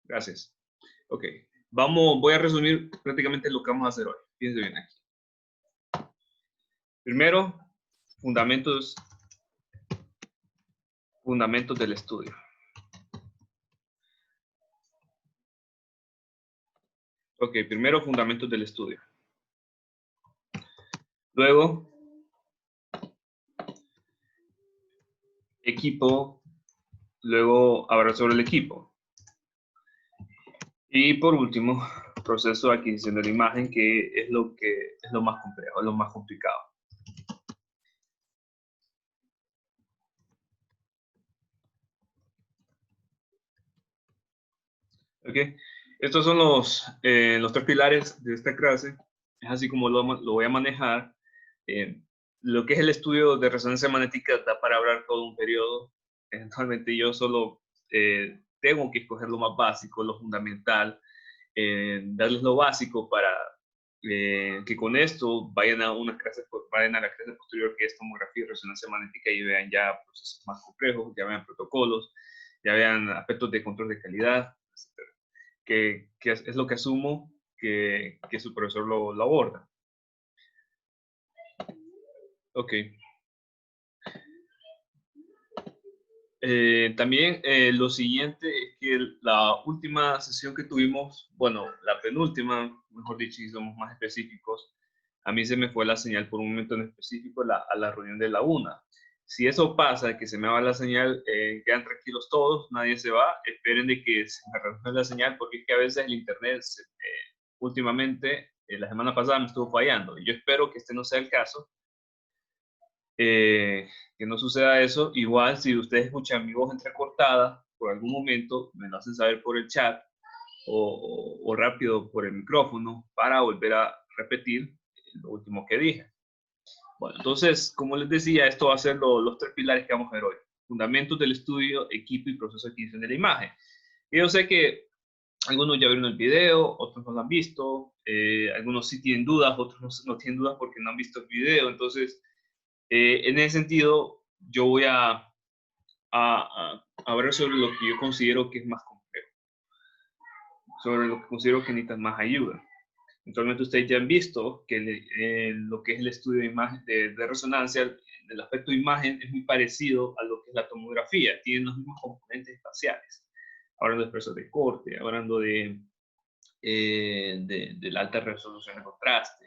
Gracias. Ok. Voy a resumir prácticamente lo que vamos a hacer hoy. Fíjense bien aquí. Primero, fundamentos del estudio. Ok, primero fundamentos del estudio. Luego, equipo. Luego, hablar sobre el equipo. Y por último, proceso de adquisición de la imagen, que es lo más complejo, lo más complicado. Ok, estos son los 3 pilares de esta clase. Es así como lo voy a manejar. Lo que es el estudio de resonancia magnética da para hablar todo un periodo. Eventualmente yo solo tengo que escoger lo más básico, lo fundamental, darles lo básico para que con esto vayan a la clase posterior, que es tomografía y resonancia magnética, y vean ya procesos más complejos, ya vean protocolos, ya vean aspectos de control de calidad, etc. Que es lo que asumo que su profesor lo aborda. Ok. También lo siguiente es que la última sesión que tuvimos, bueno, la penúltima, mejor dicho, si somos más específicos, a mí se me fue la señal por un momento en específico a la reunión de la 1. Si eso pasa, que se me va la señal, quedan tranquilos todos, nadie se va, esperen de que se me reúne la señal, porque es que a veces el internet, últimamente, la semana pasada me estuvo fallando. Yo espero que este no sea el caso, que no suceda eso. Igual, si ustedes escuchan mi voz entrecortada, por algún momento me lo hacen saber por el chat o rápido por el micrófono para volver a repetir lo último que dije. Bueno, entonces, como les decía, esto va a ser los 3 pilares que vamos a ver hoy. Fundamentos del estudio, equipo y proceso de adquisición de la imagen. Y yo sé que algunos ya vieron el video, otros no lo han visto, algunos sí tienen dudas, otros no tienen dudas porque no han visto el video. Entonces, en ese sentido, yo voy a hablar sobre lo que yo considero que es más complejo, sobre lo que considero que necesitan más ayuda. Actualmente ustedes ya han visto que lo que es el estudio de imagen de resonancia, del aspecto de imagen, es muy parecido a lo que es la tomografía. Tienen los mismos componentes espaciales. Hablando de espesor de corte, hablando de la alta resolución de contraste,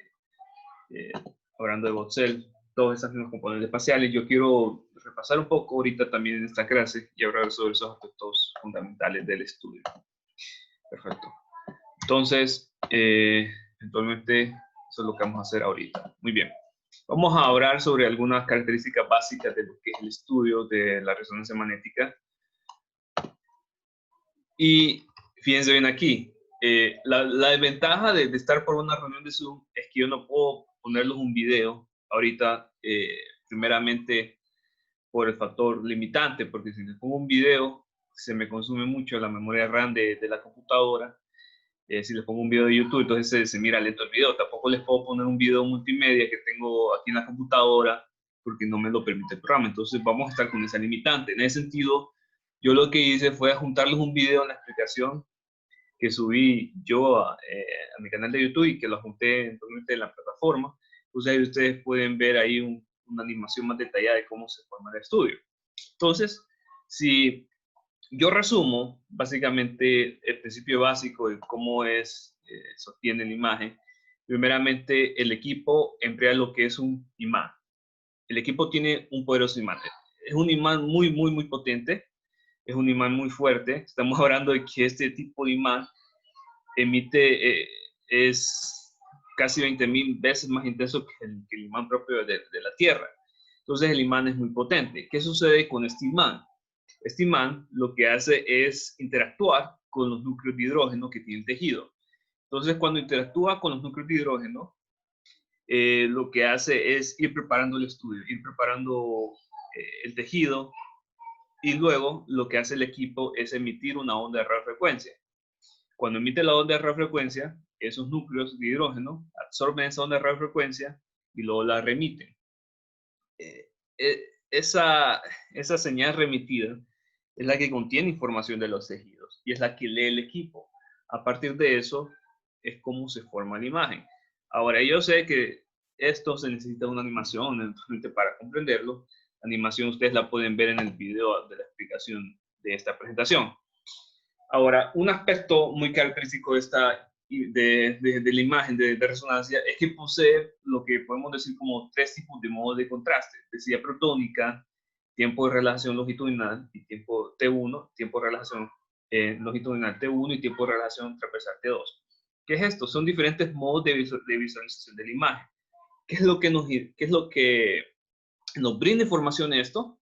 hablando de Voxel, todos esos mismos componentes espaciales. Yo quiero repasar un poco ahorita también en esta clase y hablar sobre esos aspectos fundamentales del estudio. Perfecto. Entonces, eventualmente, eso es lo que vamos a hacer ahorita. Muy bien. Vamos a hablar sobre algunas características básicas de lo que es el estudio de la resonancia magnética. Y fíjense bien aquí, la desventaja de estar por una reunión de Zoom es que yo no puedo ponerles un video ahorita, primeramente por el factor limitante, porque si les pongo un video, se me consume mucho la memoria RAM de la computadora. Si les pongo un video de YouTube, entonces se mira lento el video. Tampoco les puedo poner un video multimedia que tengo aquí en la computadora, porque no me lo permite el programa. Entonces vamos a estar con esa limitante. En ese sentido, yo lo que hice fue juntarles un video en la explicación que subí yo a mi canal de YouTube y que lo junté en la plataforma. Entonces ahí ustedes pueden ver ahí una animación más detallada de cómo se forma el estudio. Entonces, si yo resumo básicamente el principio básico de cómo sostiene la imagen. Primeramente, el equipo emplea lo que es un imán. El equipo tiene un poderoso imán. Es un imán muy, muy, muy potente. Es un imán muy fuerte. Estamos hablando de que este tipo de imán es casi 20.000 veces más intenso que el imán propio de la Tierra. Entonces el imán es muy potente. ¿Qué sucede con este imán? Este imán lo que hace es interactuar con los núcleos de hidrógeno que tiene el tejido. Entonces, cuando interactúa con los núcleos de hidrógeno, lo que hace es ir preparando el estudio, ir preparando el tejido, y luego lo que hace el equipo es emitir una onda de radiofrecuencia. Cuando emite la onda de radiofrecuencia, esos núcleos de hidrógeno absorben esa onda de radiofrecuencia y luego la remiten. Esa señal remitida es la que contiene información de los tejidos. parámetros y es la que lee el equipo. A partir de eso es como se forma la imagen. Ahora, yo sé que esto se necesita una animación eventualmente para comprenderlo. La animación ustedes la pueden ver en el video de la explicación de esta presentación. Ahora, un aspecto muy característico de la imagen de resonancia es que posee lo que podemos decir como 3 tipos de modos de contraste: densidad protónica, tiempo de relajación longitudinal y tiempo T1, tiempo de relajación longitudinal T1 y tiempo de relajación transversal T2. ¿Qué es esto? Son diferentes modos de visualización de la imagen. ¿Qué es lo que nos brinda información esto?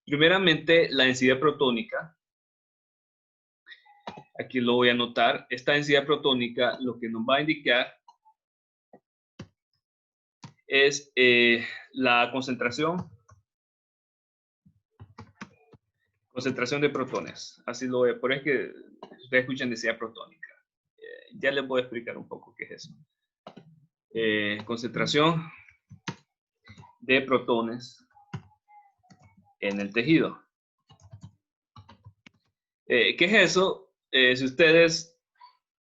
Primeramente, la densidad protónica. Aquí lo voy a anotar. Esta densidad protónica lo que nos va a indicar es la concentración de protones. Así lo voy a, por eso es que ustedes escuchan densidad protónica. Ya les voy a explicar un poco qué es eso. Concentración de protones en el tejido. ¿Qué es eso? Si ustedes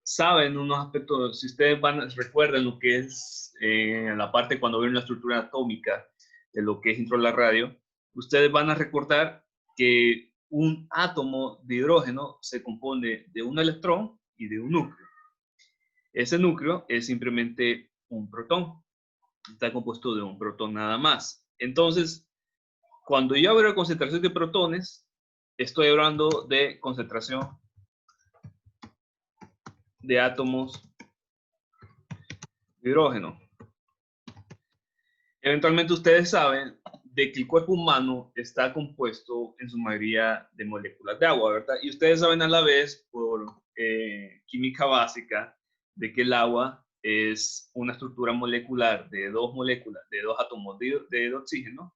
saben unos aspectos, si ustedes recuerdan lo que es la parte cuando ven la estructura atómica de lo que es intro a la radio, ustedes van a recordar que un átomo de hidrógeno se compone de un electrón y de un núcleo. Ese núcleo es simplemente un protón. Está compuesto de un protón nada más. Entonces, cuando yo hablo de concentración de protones, estoy hablando de concentración de átomos de hidrógeno. Eventualmente ustedes saben de que el cuerpo humano está compuesto en su mayoría de moléculas de agua, ¿verdad? Y ustedes saben a la vez, por química básica, de que el agua es una estructura molecular de dos átomos de oxígeno,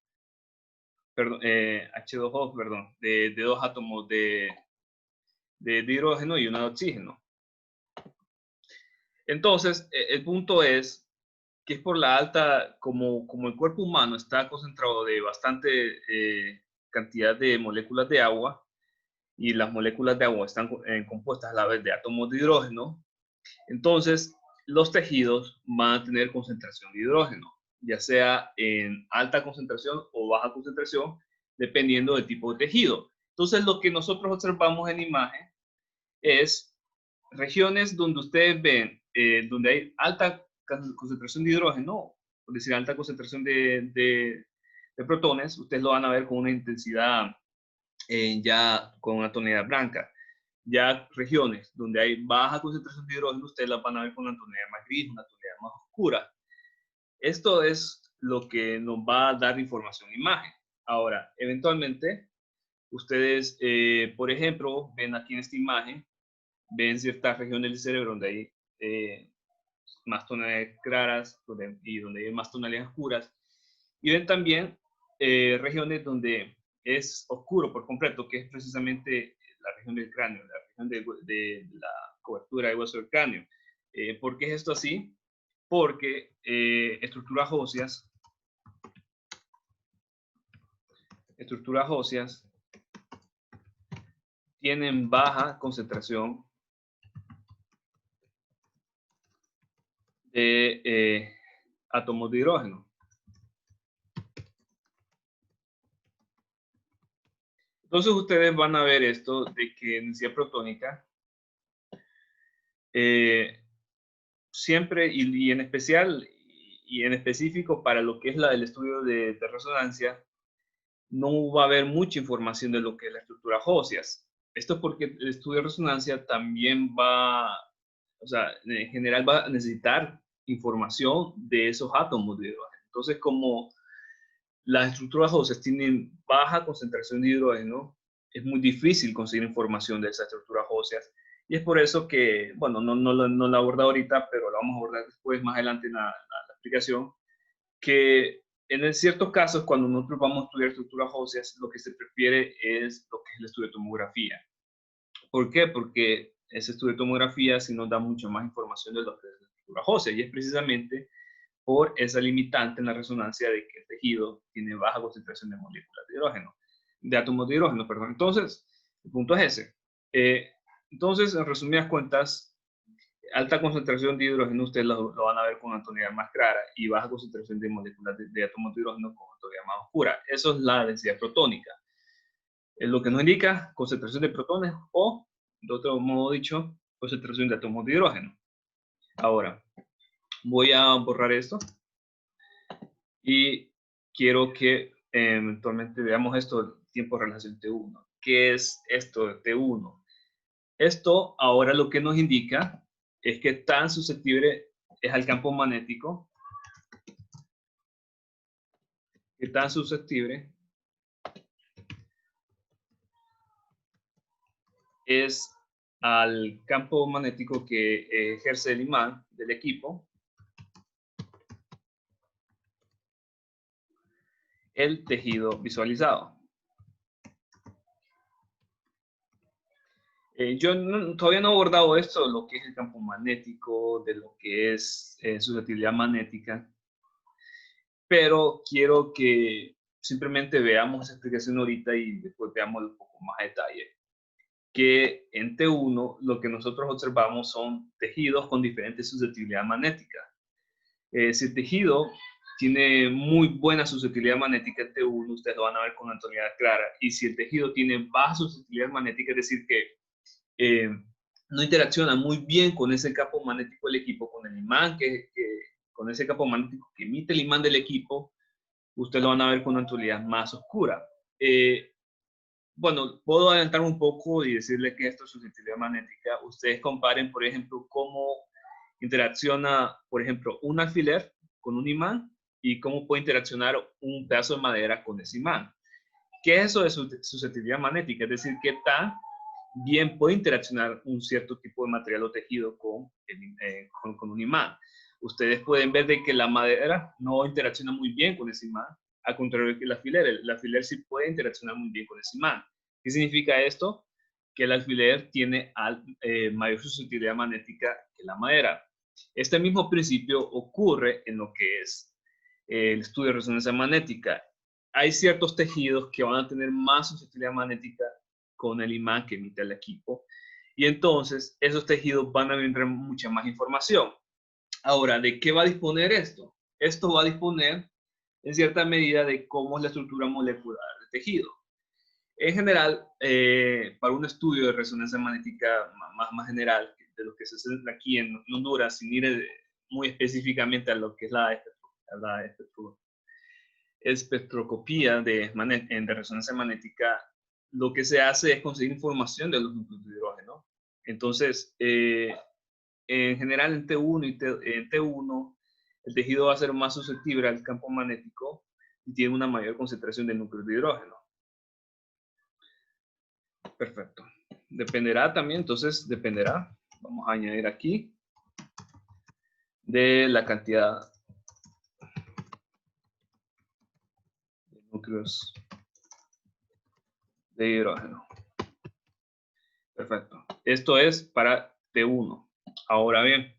perdón, H2O, perdón, de dos átomos de hidrógeno y uno de oxígeno. Entonces, el punto es que es por la alta, como el cuerpo humano está concentrado de bastante cantidad de moléculas de agua, y las moléculas de agua están compuestas a la vez de átomos de hidrógeno, entonces los tejidos van a tener concentración de hidrógeno, ya sea en alta concentración o baja concentración, dependiendo del tipo de tejido. Entonces, lo que nosotros observamos en imagen es regiones donde ustedes ven, donde hay alta concentración de hidrógeno, es decir, alta concentración de protones, ustedes lo van a ver con una intensidad ya con una tonalidad blanca. Ya regiones donde hay baja concentración de hidrógeno, ustedes las van a ver con una tonalidad más gris, una tonalidad más oscura. Esto es lo que nos va a dar información imagen. Ahora, eventualmente, ustedes, por ejemplo, ven aquí en esta imagen, ven ciertas regiones del cerebro donde hay más tonalidades claras y donde hay más tonalidades oscuras. Y ven también regiones donde es oscuro por completo, que es precisamente la región del cráneo, la región de la cobertura de hueso del cráneo. ¿Por qué es esto así? Porque estructuras óseas tienen baja concentración de átomos de hidrógeno. Entonces ustedes van a ver esto de que densidad protónica siempre y en especial y en específico para lo que es el estudio de resonancia, no va a haber mucha información de lo que es la estructura óseas. Esto es porque el estudio de resonancia también o sea, en general va a necesitar información de esos átomos de hidrógeno. Entonces, como las estructuras óseas tienen baja concentración de hidrógeno, es muy difícil conseguir información de esas estructuras óseas. Y es por eso que, bueno, no la abordo ahorita, pero la vamos a abordar después, más adelante en la explicación, que en ciertos casos, cuando nosotros vamos a estudiar estructuras óseas, lo que se prefiere es lo que es el estudio de tomografía. ¿Por qué? Porque ese estudio de tomografía sí nos da mucho más información de lo que es la estructura ósea, y es precisamente por esa limitante en la resonancia de que el tejido tiene baja concentración de moléculas de hidrógeno, de átomos de hidrógeno, perdón. Entonces, el punto es ese. Entonces, en resumidas cuentas, alta concentración de hidrógeno, ustedes lo van a ver con una tonalidad más clara, y baja concentración de moléculas de átomos de hidrógeno con una tonalidad más oscura. Eso es la densidad protónica. Es lo que nos indica concentración de protones o, de otro modo dicho, concentración de átomos de hidrógeno. Ahora, voy a borrar esto y quiero que eventualmente veamos esto, tiempo de relación T1. ¿Qué es esto de T1? Esto ahora lo que nos indica es que tan susceptible es al campo magnético, que tan susceptible es al campo magnético que ejerce el imán del equipo, el tejido visualizado. Yo todavía no he abordado esto, lo que es el campo magnético, de lo que es susceptibilidad magnética, pero quiero que simplemente veamos esa explicación ahorita y después veamos un poco más a detalle. Que en T1 lo que nosotros observamos son tejidos con diferentes susceptibilidad magnética. Si el tejido tiene muy buena susceptibilidad magnética en T1, ustedes lo van a ver con una tonalidad clara. Y si el tejido tiene baja susceptibilidad magnética, es decir, que no interacciona muy bien con ese campo magnético del equipo, con el imán, con ese campo magnético que emite el imán del equipo, ustedes lo van a ver con una tonalidad más oscura. Bueno, puedo adelantar un poco y decirle que esto es susceptibilidad magnética. Ustedes comparen, por ejemplo, cómo interacciona, por ejemplo, un alfiler con un imán y cómo puede interaccionar un pedazo de madera con ese imán. ¿Qué es eso de susceptibilidad magnética? Es decir, qué tan bien puede interaccionar un cierto tipo de material o tejido con un imán. Ustedes pueden ver de que la madera no interacciona muy bien con ese imán, al contrario de que el alfiler sí puede interaccionar muy bien con ese imán. ¿Qué significa esto? Que el alfiler tiene mayor susceptibilidad magnética que la madera. Este mismo principio ocurre en lo que es el estudio de resonancia magnética. Hay ciertos tejidos que van a tener más susceptibilidad magnética con el imán que emite el equipo, y entonces esos tejidos van a brindar mucha más información. Ahora, ¿de qué va a disponer esto? Esto va a disponer en cierta medida de cómo es la estructura molecular del tejido. En general, para un estudio de resonancia magnética más general, de lo que se hace aquí en Honduras, sin ir muy específicamente a lo que es la espectroscopía de resonancia magnética, lo que se hace es conseguir información de los núcleos de hidrógeno. Entonces, en general en T1 en T1, el tejido va a ser más susceptible al campo magnético y tiene una mayor concentración de núcleos de hidrógeno. Perfecto. Dependerá también, entonces dependerá, vamos a añadir aquí, de la cantidad de núcleos de hidrógeno. Perfecto. Esto es para T1. Ahora bien,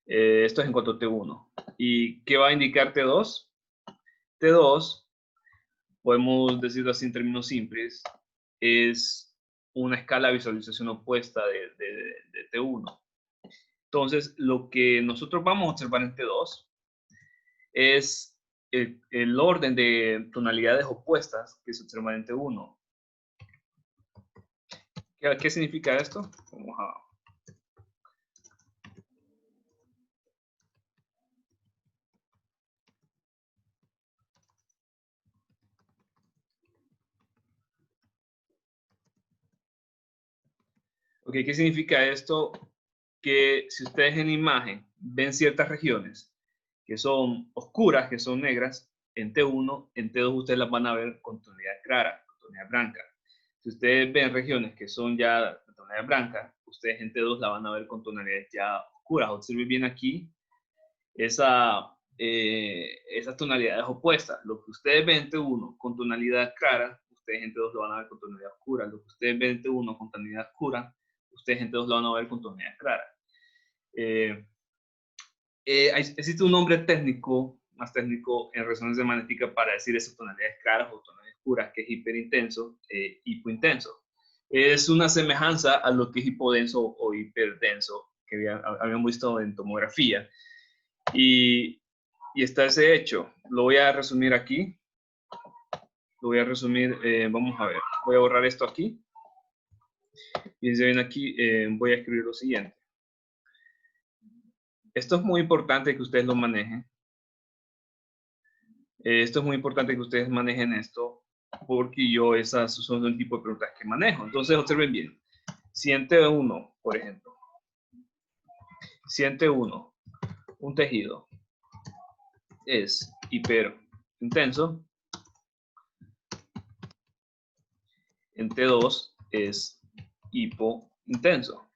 esto es en cuanto a T1. ¿Y qué va a indicar T2? T2, podemos decirlo así en términos simples, es una escala de visualización opuesta de T1. Entonces, lo que nosotros vamos a observar en T2 es el orden de tonalidades opuestas que se observan en T1. ¿Qué significa esto? Vamos a... Ok, ¿qué significa esto? Que si ustedes en imagen ven ciertas regiones que son oscuras, que son negras, en T1, en T2 ustedes las van a ver con tonalidad clara, con tonalidad blanca. Si ustedes ven regiones que son ya de tonalidad blanca, ustedes en T2 la van a ver con tonalidades ya oscuras. Observen bien aquí esas tonalidades opuestas. Lo que ustedes ven en T1 con tonalidad clara, ustedes en T2 lo van a ver con tonalidad oscura. Lo que ustedes ven en T1 con tonalidad oscura, ustedes en T2 lo van a ver con tonalidad clara. Existe un nombre técnico, más técnico en resonancia magnética para decir esas tonalidades claras o tonalidades oscuras, que es hiperintenso, hipointenso. Es una semejanza a lo que es hipodenso o hiperdenso, que habíamos visto en tomografía. Y está ese hecho. Lo voy a resumir aquí. Lo voy a resumir, vamos a ver. Voy a borrar esto aquí. Y si ven aquí, voy a escribir lo siguiente. Esto es muy importante que ustedes lo manejen. Esto es muy importante que ustedes manejen esto, porque yo esas son el tipo de preguntas que manejo. Entonces, observen bien. Siente 1, por ejemplo. Siente 1. Un tejido es hiperintenso. En T2 es hipointenso.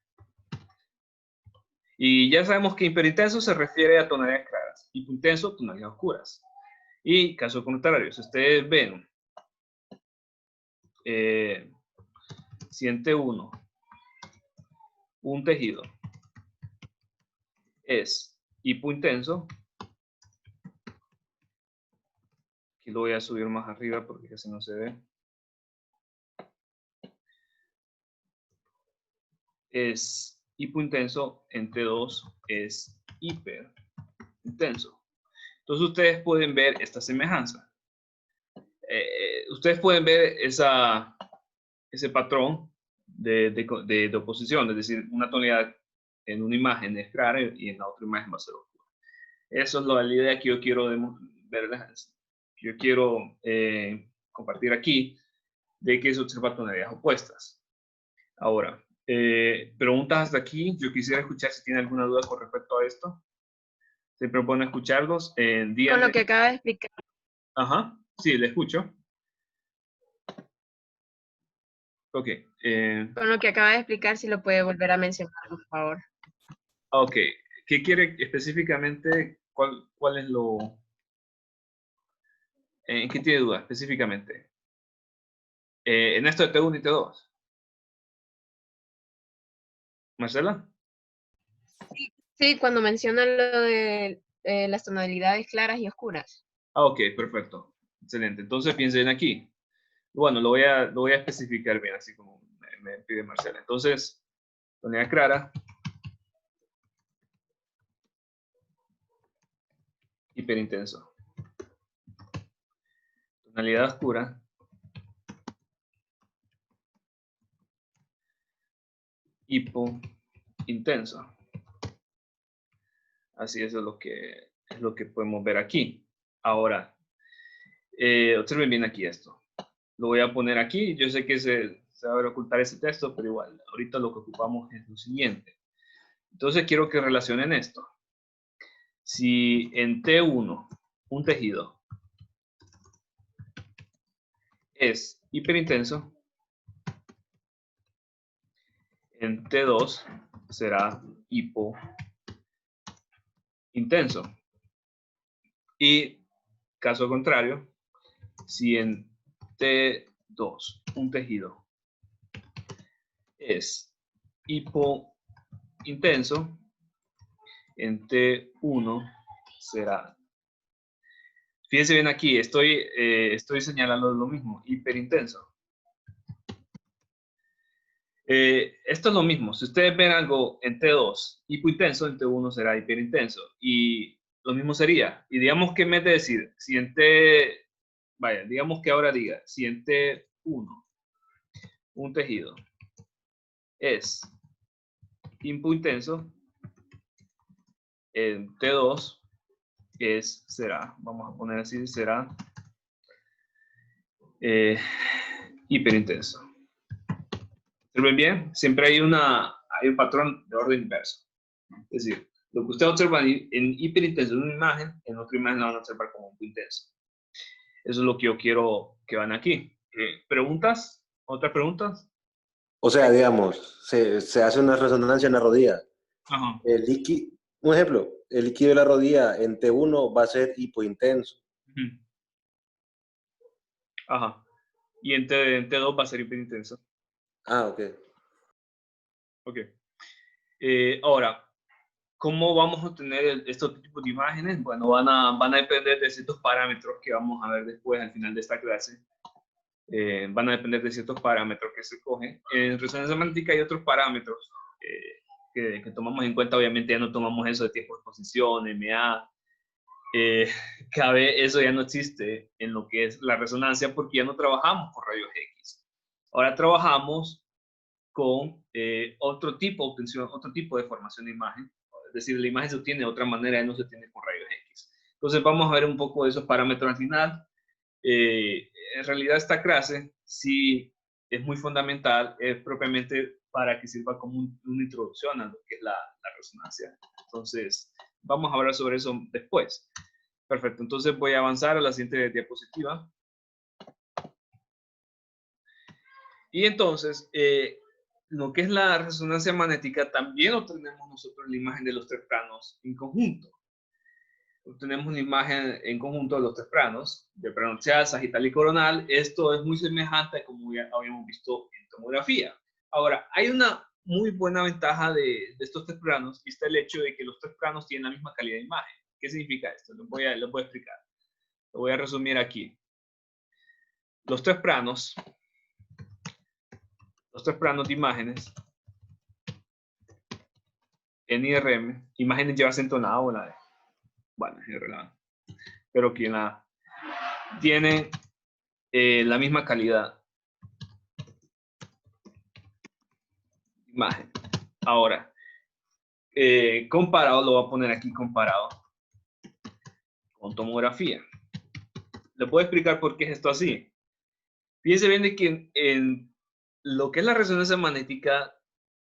Y ya sabemos que hiperintenso se refiere a tonalidades claras. Hipointenso, tonalidades oscuras. Y caso contrario, si ustedes ven, siente 1, un tejido es hipointenso. Aquí lo voy a subir más arriba porque casi no se ve. Es hipointenso, en T2 es hiperintenso. Entonces ustedes pueden ver esta semejanza. Ustedes pueden ver ese patrón de oposición, es decir, una tonalidad en una imagen es clara y en la otra imagen va a ser oscura. Eso es la idea que yo quiero verles, que yo quiero compartir aquí, de que se observa tonalidades opuestas. Ahora, preguntas hasta aquí. Yo quisiera escuchar si tiene alguna duda con respecto a esto. Se propone escucharlos. Con lo que acaba de explicar. Ajá, sí, le escucho. Ok. Con lo que acaba de explicar, si lo puede volver a mencionar, por favor. Ok. ¿Qué quiere específicamente? ¿Cuál es lo...? ¿En qué tiene duda específicamente? En esto de T1 y T2. ¿Marcela? Sí, cuando menciona lo de las tonalidades claras y oscuras. Ok, perfecto. Excelente. Entonces piensen aquí. Bueno, lo voy a especificar bien, así como me pide Marcela. Entonces, tonalidad clara, hiperintenso. Tonalidad oscura, hipointenso. Así es lo que podemos ver aquí. Ahora, observen bien aquí esto. Lo voy a poner aquí. Yo sé que se va a ocultar ese texto, pero igual, ahorita lo que ocupamos es lo siguiente. Entonces quiero que relacionen esto. Si en T1 un tejido es hiperintenso, en T2 será hipointenso. Y caso contrario, si en T2 un tejido es hipointenso, en T1 será. Fíjense bien aquí, estoy señalando lo mismo, hiperintenso. Esto es lo mismo. Si ustedes ven algo en T2 hipointenso, en T1 será hiperintenso. Y lo mismo sería. Y digamos que en vez de decir, si en T, vaya, digamos que ahora diga, si en T1 un tejido es hipointenso, en T2 será, vamos a poner así, será hiperintenso. ¿Observen bien? Siempre hay un patrón de orden inverso. Es decir, lo que usted observa en hiperintenso en una imagen, en otra imagen la van a observar como muy intenso. Eso es lo que yo quiero que van aquí. ¿Preguntas? ¿Otras preguntas? O sea, digamos, se hace una resonancia en la rodilla. Ajá. Un ejemplo, el líquido de la rodilla en T1 va a ser hipointenso. Ajá. Y en T2 va a ser hiperintenso. Ah, ok. Ok. Ahora, ¿cómo vamos a obtener estos tipos de imágenes? Bueno, van a depender de ciertos parámetros que vamos a ver después al final de esta clase. van a depender de ciertos parámetros que se cogen. En resonancia magnética hay otros parámetros que tomamos en cuenta. Obviamente ya no tomamos eso de tiempo de exposición, MA. Eso ya no existe en lo que es la resonancia porque ya no trabajamos con rayos X. Ahora trabajamos con otro tipo de formación de imagen. Es decir, la imagen se obtiene de otra manera y no se obtiene con rayos X. Entonces vamos a ver un poco de esos parámetros al final. En realidad esta clase sí es muy fundamental, es propiamente para que sirva como una introducción a lo que es la resonancia. Entonces vamos a hablar sobre eso después. Perfecto, entonces voy a avanzar a la siguiente diapositiva. Y entonces, lo que es la resonancia magnética, también obtenemos nosotros la imagen de los tres planos en conjunto. Obtenemos una imagen en conjunto de los tres planos, de plano axial, sagital y coronal. Esto es muy semejante a como ya habíamos visto en tomografía. Ahora, hay una muy buena ventaja de estos tres planos, y está el hecho de que los tres planos tienen la misma calidad de imagen. ¿Qué significa esto? Lo voy a explicar. Lo voy a resumir aquí. Los tres planos de imágenes, NIRM, imágenes lleva acento en la A o en la D. Bueno, es irrelevante. Pero que tiene la misma calidad de imagen. Ahora, comparado, lo voy a poner aquí comparado con tomografía. Le puedo explicar por qué es esto así. Fíjense bien de que en lo que es la resonancia magnética,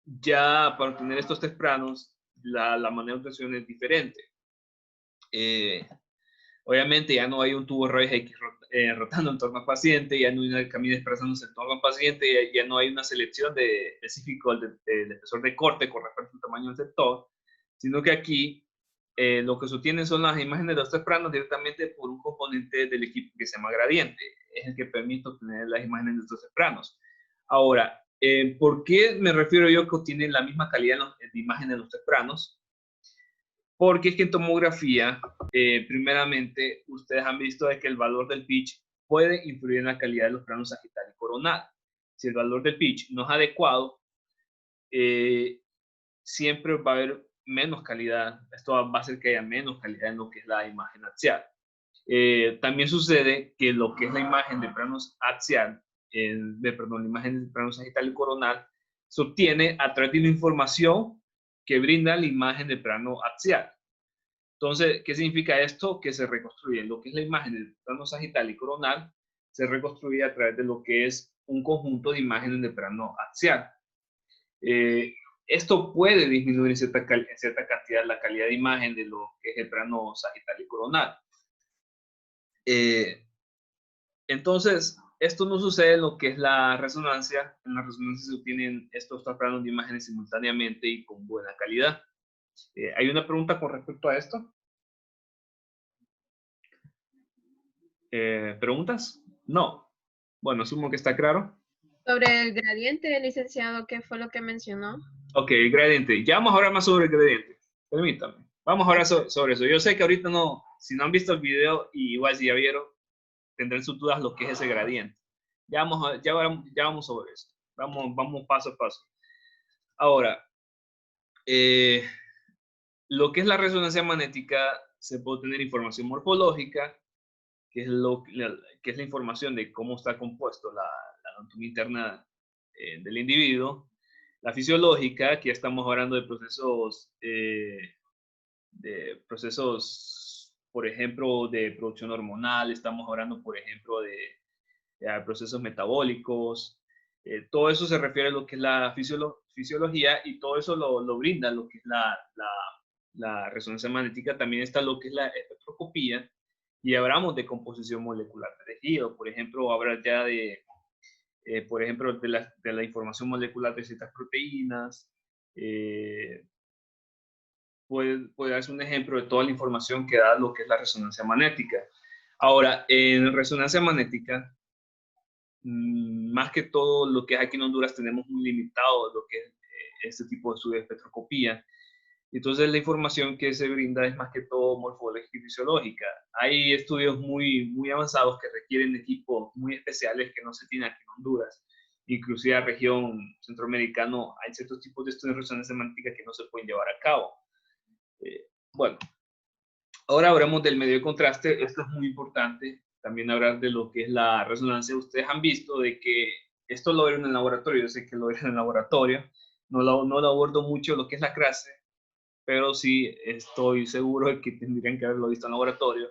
ya para obtener estos tres planos, la manera de obtención es diferente. Obviamente ya no hay un tubo de rayos X rotando en torno al paciente, ya no hay una camina desplazándose en torno al paciente, ya no hay una selección específica del espesor de corte con respecto al tamaño del sector, sino que aquí lo que se obtienen son las imágenes de los tres planos directamente por un componente del equipo que se llama gradiente. Es el que permite obtener las imágenes de estos tres planos. Ahora, ¿por qué me refiero yo que obtienen la misma calidad de imagen de los tres planos? Porque es que en tomografía, primeramente, ustedes han visto de que el valor del pitch puede influir en la calidad de los planos sagital y coronal. Si el valor del pitch no es adecuado, siempre va a haber menos calidad. Esto va a hacer que haya menos calidad en lo que es la imagen axial. También sucede que lo que es la imagen de planos axial, la imagen de plano sagital y coronal, se obtiene a través de una información que brinda la imagen de plano axial. Entonces, ¿qué significa esto? Que se reconstruye lo que es la imagen del plano sagital y coronal, se reconstruye a través de lo que es un conjunto de imágenes de plano axial. Esto puede disminuir en cierta cantidad la calidad de imagen de lo que es el plano sagital y coronal. Entonces, esto no sucede en lo que es la resonancia. En la resonancia se obtienen estos tres planos de imágenes simultáneamente y con buena calidad. ¿Hay una pregunta con respecto a esto? ¿Preguntas? No. Bueno, asumo que está claro. Sobre el gradiente, licenciado, ¿qué fue lo que mencionó? Ok, el gradiente. Ya vamos a hablar más sobre el gradiente. Permítame. Vamos a hablar sobre eso. Yo sé que ahorita no, si no han visto el video, y igual si ya vieron, tendrán sus dudas lo que es ese gradiente. Ya vamos sobre eso. Vamos paso a paso. Ahora, lo que es la resonancia magnética, se puede obtener información morfológica, que es la información de cómo está compuesto la anatomía interna del individuo. La fisiológica, que ya estamos hablando de procesos, por ejemplo, de producción hormonal, estamos hablando, por ejemplo, de procesos metabólicos. Todo eso se refiere a lo que es la fisiología, y todo eso lo brinda lo que es la resonancia magnética. También está lo que es la espectroscopía, y hablamos de composición molecular de tejido. Por ejemplo, hablar ya por ejemplo, de la información molecular de ciertas proteínas. Puede darse un ejemplo de toda la información que da lo que es la resonancia magnética. Ahora, en resonancia magnética, más que todo lo que es aquí en Honduras, tenemos muy limitado lo que es este tipo de estudio de espectroscopía. Entonces la información que se brinda es más que todo morfológica y fisiológica. Hay estudios muy avanzados que requieren equipos muy especiales que no se tienen aquí en Honduras. Inclusive en la región centroamericana hay ciertos tipos de estudios de resonancia magnética que no se pueden llevar a cabo. Bueno, ahora hablamos del medio de contraste. Esto es muy importante. También hablar de lo que es la resonancia. Ustedes han visto de que esto lo ven en el laboratorio. Yo sé que lo ven en el laboratorio. No lo abordo mucho lo que es la clase, pero sí estoy seguro de que tendrían que haberlo visto en el laboratorio,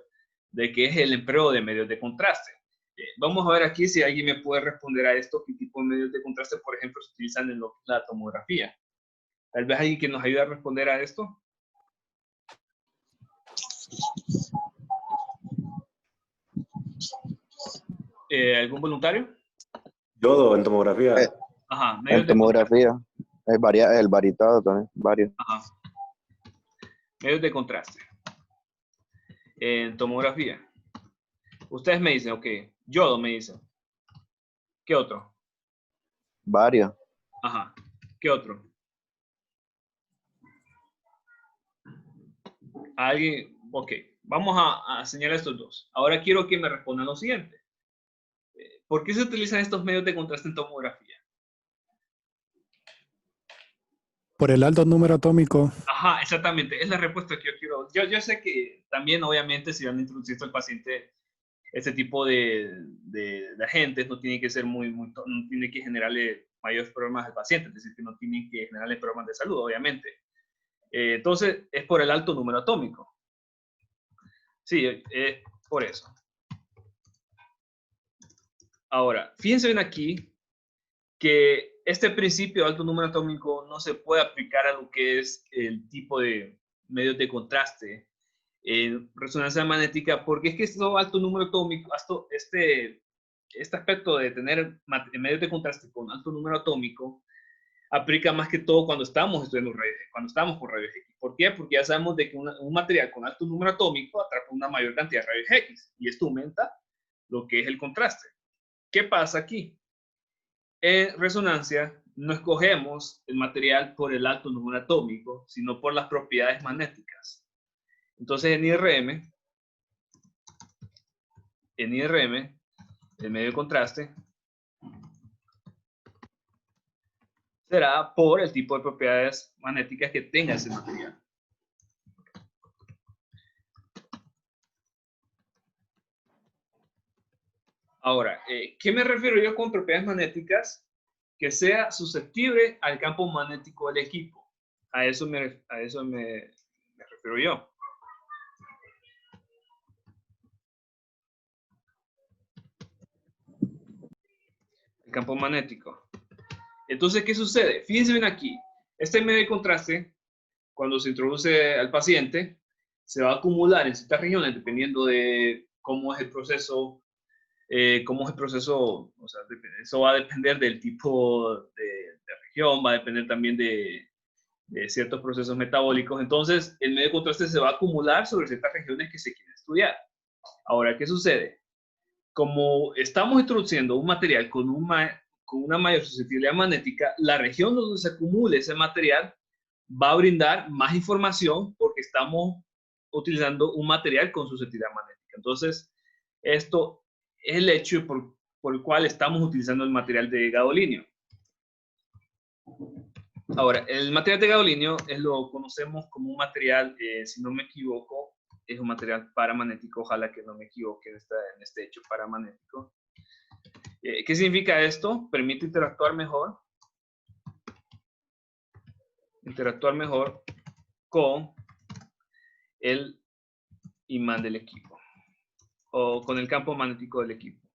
de que es el empleo de medios de contraste. Vamos a ver aquí si alguien me puede responder a esto, qué tipo de medios de contraste, por ejemplo, se utilizan en la tomografía. Tal vez alguien que nos ayude a responder a esto. ¿Algún voluntario? Yodo en tomografía. Ajá, En tomografía. El varitado también, varios. Ajá. Medios de contraste. En tomografía. Ustedes me dicen, ok, yodo me dicen. ¿Qué otro? Varios. Ajá. ¿Qué otro? Alguien, ok, vamos a señalar estos dos. Ahora quiero que me respondan lo siguiente. ¿Por qué se utilizan estos medios de contraste en tomografía? Por el alto número atómico. Ajá, exactamente, es la respuesta que yo quiero. Yo sé que también, obviamente, si van a introducir al paciente este tipo de agentes, no tiene que ser no tiene que generarle mayores problemas al paciente, es decir, que no tiene que generarle problemas de salud, obviamente. Entonces, es por el alto número atómico. Sí, es por eso. Ahora, fíjense bien aquí que este principio de alto número atómico no se puede aplicar a lo que es el tipo de medios de contraste en resonancia magnética, porque es que este alto número atómico, este aspecto de tener medios de contraste con alto número atómico, aplica más que todo cuando estamos estudiando rayos, cuando estamos con rayos X. ¿Por qué? Porque ya sabemos de que un material con alto número atómico atrapa una mayor cantidad de rayos X, y esto aumenta lo que es el contraste. ¿Qué pasa aquí? En resonancia no escogemos el material por el alto número atómico, sino por las propiedades magnéticas. Entonces en IRM, el medio de contraste será por el tipo de propiedades magnéticas que tenga ese material. Ahora, ¿qué me refiero yo con propiedades magnéticas? Que sea susceptible al campo magnético del equipo. A eso me refiero yo. El campo magnético. Entonces, ¿qué sucede? Fíjense bien aquí. Este medio de contraste, cuando se introduce al paciente, se va a acumular en ciertas regiones dependiendo de cómo es el proceso. O sea, eso va a depender del tipo de región, va a depender también de ciertos procesos metabólicos. Entonces, el medio de contraste se va a acumular sobre ciertas regiones que se quieren estudiar. Ahora, ¿qué sucede? Como estamos introduciendo un material con una mayor susceptibilidad magnética, la región donde se acumule ese material va a brindar más información porque estamos utilizando un material con susceptibilidad magnética. Entonces, esto es el hecho por el cual estamos utilizando el material de gadolinio. Ahora, el material de gadolinio lo conocemos como un material, si no me equivoco, es un material paramagnético, ojalá que no me equivoque en este hecho paramagnético. ¿Qué significa esto? Permite interactuar mejor con el imán del equipo o con el campo magnético del equipo.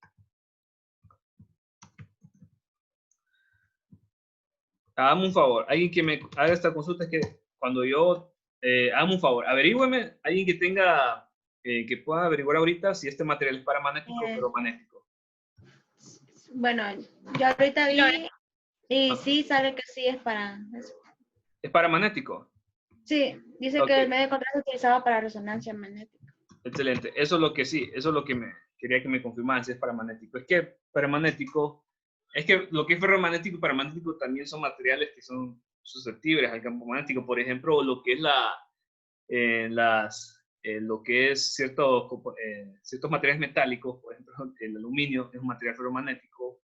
Hágame un favor, alguien que me haga esta consulta, es que cuando yo, hágame un favor, averígüeme, alguien que tenga, que pueda averiguar ahorita si este material es paramagnético o ferromagnético. Bueno, yo ahorita vi y sí sale que sí es para eso. ¿Es paramagnético? Sí, dice Okay. que el medio de contraste se utilizaba para resonancia magnética. Excelente, eso es lo que sí, eso es lo que quería que me confirmaran si es paramagnético. Es que paramagnético, es que lo que es ferromagnético y paramagnético también son materiales que son susceptibles al campo magnético. Por ejemplo, lo que es lo que es ciertos materiales metálicos, por ejemplo, el aluminio es un material ferromagnético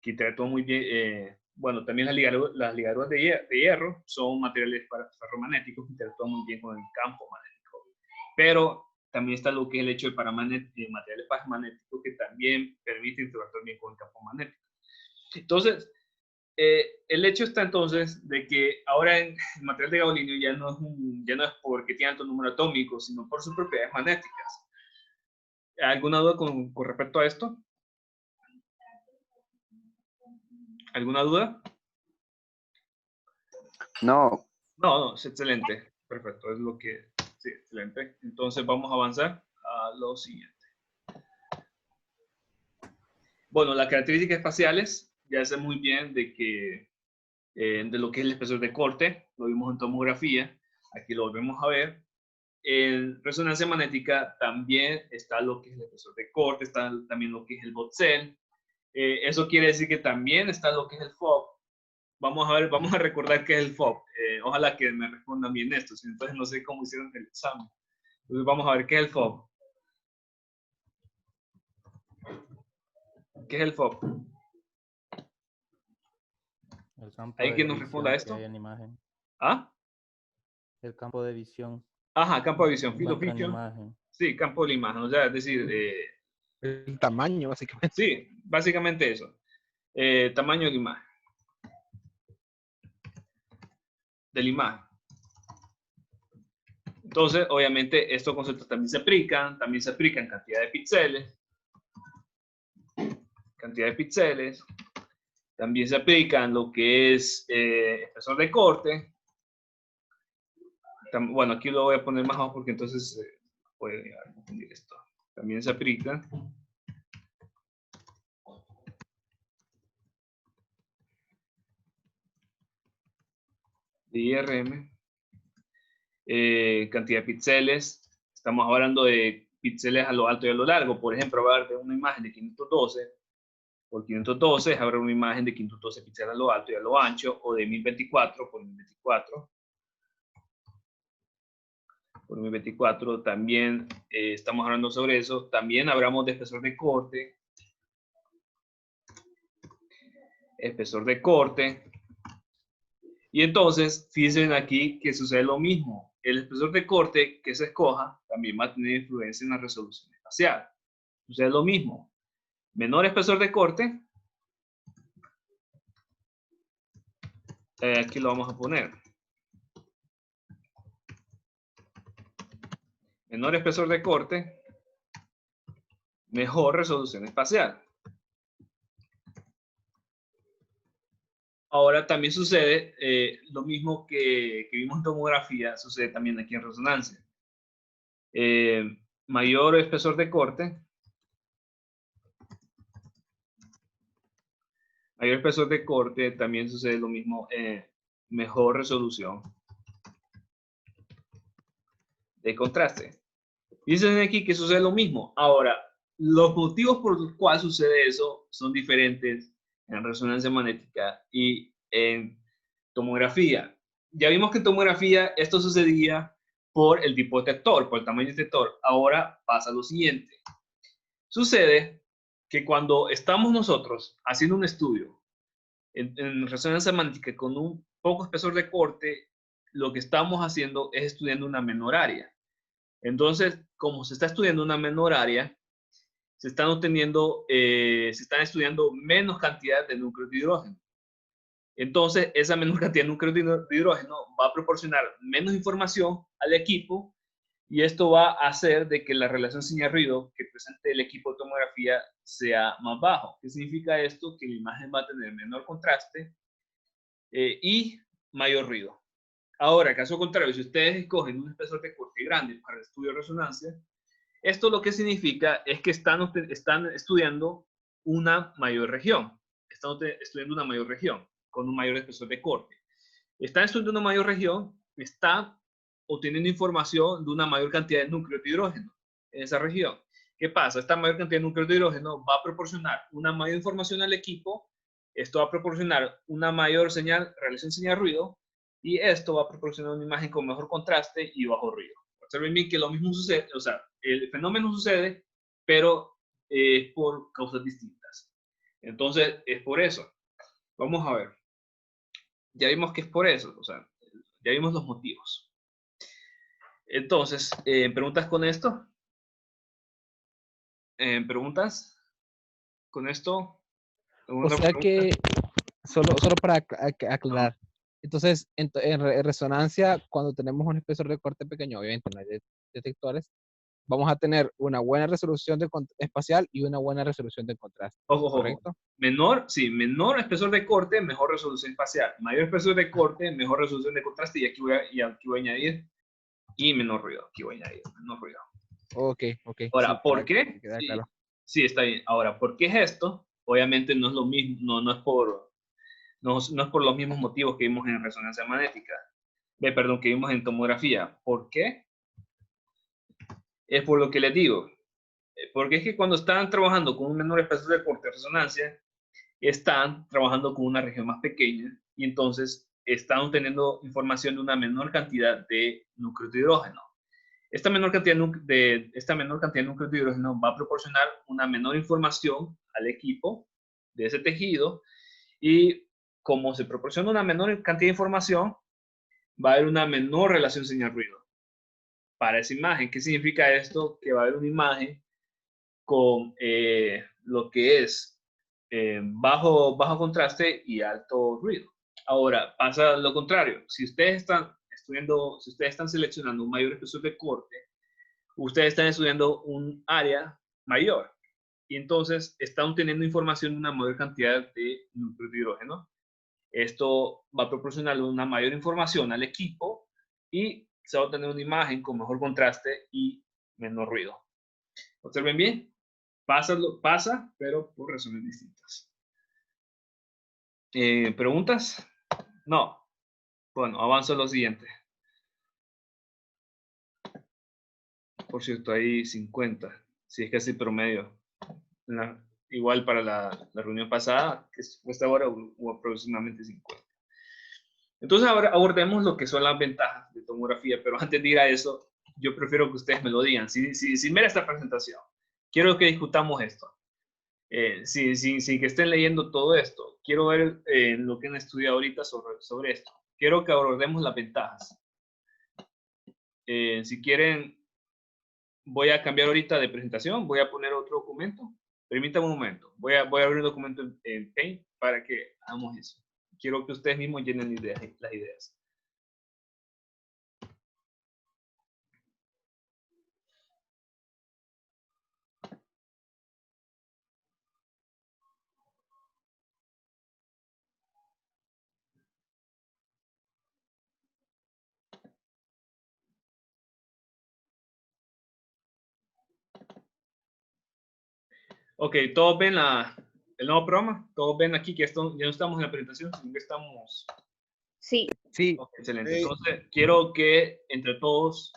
que interactúa muy bien. Bueno, también las ligaduras de hierro son materiales ferromagnéticos que interactúan muy bien con el campo magnético. Pero también está lo que es el hecho de materiales paramagnéticos que también permiten interactuar bien con el campo magnético. Entonces, el hecho está entonces de que ahora el material de gadolinio ya no es porque tiene alto número atómico, sino por sus propiedades magnéticas. ¿Alguna duda con respecto a esto? ¿Alguna duda? No, No, es excelente. Perfecto, es lo que... Sí, excelente. Entonces vamos a avanzar a lo siguiente. Bueno, las características espaciales, ya sé muy bien de lo que es el espesor de corte, lo vimos en tomografía, aquí lo volvemos a ver. En resonancia magnética también está lo que es el espesor de corte, está también lo que es el Botzel. Eso quiere decir que también está lo que es el FOB. Vamos a recordar qué es el FOB. Ojalá que me respondan bien esto, si entonces no sé cómo hicieron el examen. Entonces vamos a ver qué es el FOB. ¿Qué es el FOB? El campo ¿Hay de quien nos responda a visión esto? que hay en la imagen. ¿Ah? El campo de visión. Ajá, campo de visión, field of Muestra en vision. imagen. Sí, campo de la imagen, o sea, es decir, El tamaño, básicamente. sí, básicamente eso. Tamaño de la imagen. De la imagen. Entonces, obviamente, estos conceptos también se aplican cantidad de píxeles. Cantidad de píxeles. También se aplican lo que es espesor de corte. Bueno, aquí lo voy a poner más abajo porque entonces puede llegar a confundir esto. También se aplica. IRM. Cantidad de píxeles. Estamos hablando de píxeles a lo alto y a lo largo. Por ejemplo, va a haber una imagen de 512 por 512, habrá una imagen de 512 píxeles a lo alto y a lo ancho, o de 1024 por 1024. Por 1024 también estamos hablando sobre eso. También hablamos de espesor de corte. Espesor de corte. Y entonces, fíjense aquí que sucede lo mismo. El espesor de corte que se escoja también va a tener influencia en la resolución espacial. Sucede lo mismo. Menor espesor de corte. Aquí lo vamos a poner. Menor espesor de corte. Mejor resolución espacial. Ahora también sucede lo mismo que vimos en tomografía, sucede también aquí en resonancia. Mayor espesor de corte. Mayor espesor de corte también sucede lo mismo, mejor resolución de contraste. Dicen aquí que sucede lo mismo. Ahora, los motivos por los cuales sucede eso son diferentes en resonancia magnética y en tomografía. Ya vimos que en tomografía esto sucedía por el tipo de detector, por el tamaño del detector. Ahora pasa lo siguiente. Sucede que cuando estamos nosotros haciendo un estudio en resonancia magnética con un poco espesor de corte, lo que estamos haciendo es estudiando una menor área. Entonces, como se está estudiando una menor área, se están estudiando menos cantidad de núcleos de hidrógeno. Entonces, esa menor cantidad de núcleos de hidrógeno va a proporcionar menos información al equipo y esto va a hacer de que la relación señal-ruido que presente el equipo de tomografía sea más bajo. ¿Qué significa esto? Que la imagen va a tener menor contraste y mayor ruido. Ahora, caso contrario, si ustedes escogen un espesor de corte grande para el estudio de resonancia, esto lo que significa es que están estudiando una mayor región. Están estudiando una mayor región con un mayor espesor de corte. Están estudiando una mayor región, están obteniendo información de una mayor cantidad de núcleos de hidrógeno en esa región. ¿Qué pasa? Esta mayor cantidad de núcleos de hidrógeno va a proporcionar una mayor información al equipo. Esto va a proporcionar una mayor relación señal-ruido, Y esto va a proporcionar una imagen con mejor contraste y bajo ruido. Observen bien que lo mismo sucede, o sea, el fenómeno sucede, pero por causas distintas. Entonces, es por eso. Vamos a ver. Ya vimos que es por eso, o sea, ya vimos los motivos. Entonces, ¿preguntas con esto? ¿Preguntas con esto? O sea que, solo para aclarar, entonces, en resonancia, cuando tenemos un espesor de corte pequeño, obviamente no hay detectores, vamos a tener una buena resolución espacial y una buena resolución de contraste. Ojo, ¿Correcto? Menor espesor de corte, mejor resolución espacial. Mayor espesor de corte, mejor resolución de contraste. Y aquí voy a añadir, y menor ruido. Aquí voy a añadir menor ruido. Ok. Ahora, Sí, ¿por qué? queda claro. Sí, está bien. Ahora, ¿por qué es esto? Obviamente no es lo mismo, no es por los mismos motivos que vimos en resonancia magnética. Perdón, que vimos en tomografía. ¿Por qué? Es por lo que les digo. Porque es que cuando están trabajando con un menor espesor de corte de resonancia, están trabajando con una región más pequeña y entonces están obteniendo información de una menor cantidad de núcleos de hidrógeno. Esta menor cantidad de núcleos de hidrógeno va a proporcionar una menor información al equipo de ese tejido, y como se proporciona una menor cantidad de información, va a haber una menor relación señal-ruido para esa imagen. ¿Qué significa esto? Que va a haber una imagen con lo que es bajo contraste y alto ruido. Ahora, pasa lo contrario. Si ustedes están seleccionando un mayor espesor de corte, ustedes están estudiando un área mayor y entonces están obteniendo información de una mayor cantidad de núcleos de hidrógeno. Esto va a proporcionarle una mayor información al equipo y se va a obtener una imagen con mejor contraste y menor ruido. Observen bien. Pasa, pero por razones distintas. ¿Preguntas? No. Bueno, avanzo a lo siguiente. Por cierto, hay 50. Si es casi promedio. Igual para la reunión pasada, que fue esta hora, hubo aproximadamente 50. Entonces ahora abordemos lo que son las ventajas de tomografía, pero antes de ir a eso, yo prefiero que ustedes me lo digan. Si ver esta presentación, quiero que discutamos esto. Sin que estén leyendo todo esto, quiero ver lo que han estudiado ahorita sobre esto. Quiero que abordemos las ventajas. Si quieren, voy a cambiar ahorita de presentación, voy a poner otro documento. Permítame un momento, voy a abrir un documento en Paint para que hagamos eso. Quiero que ustedes mismos llenen las ideas. Ok, todos ven el nuevo programa, todos ven aquí que ya no estamos en la presentación, sino que estamos... Sí. Sí. Okay, excelente. Entonces, quiero que entre todos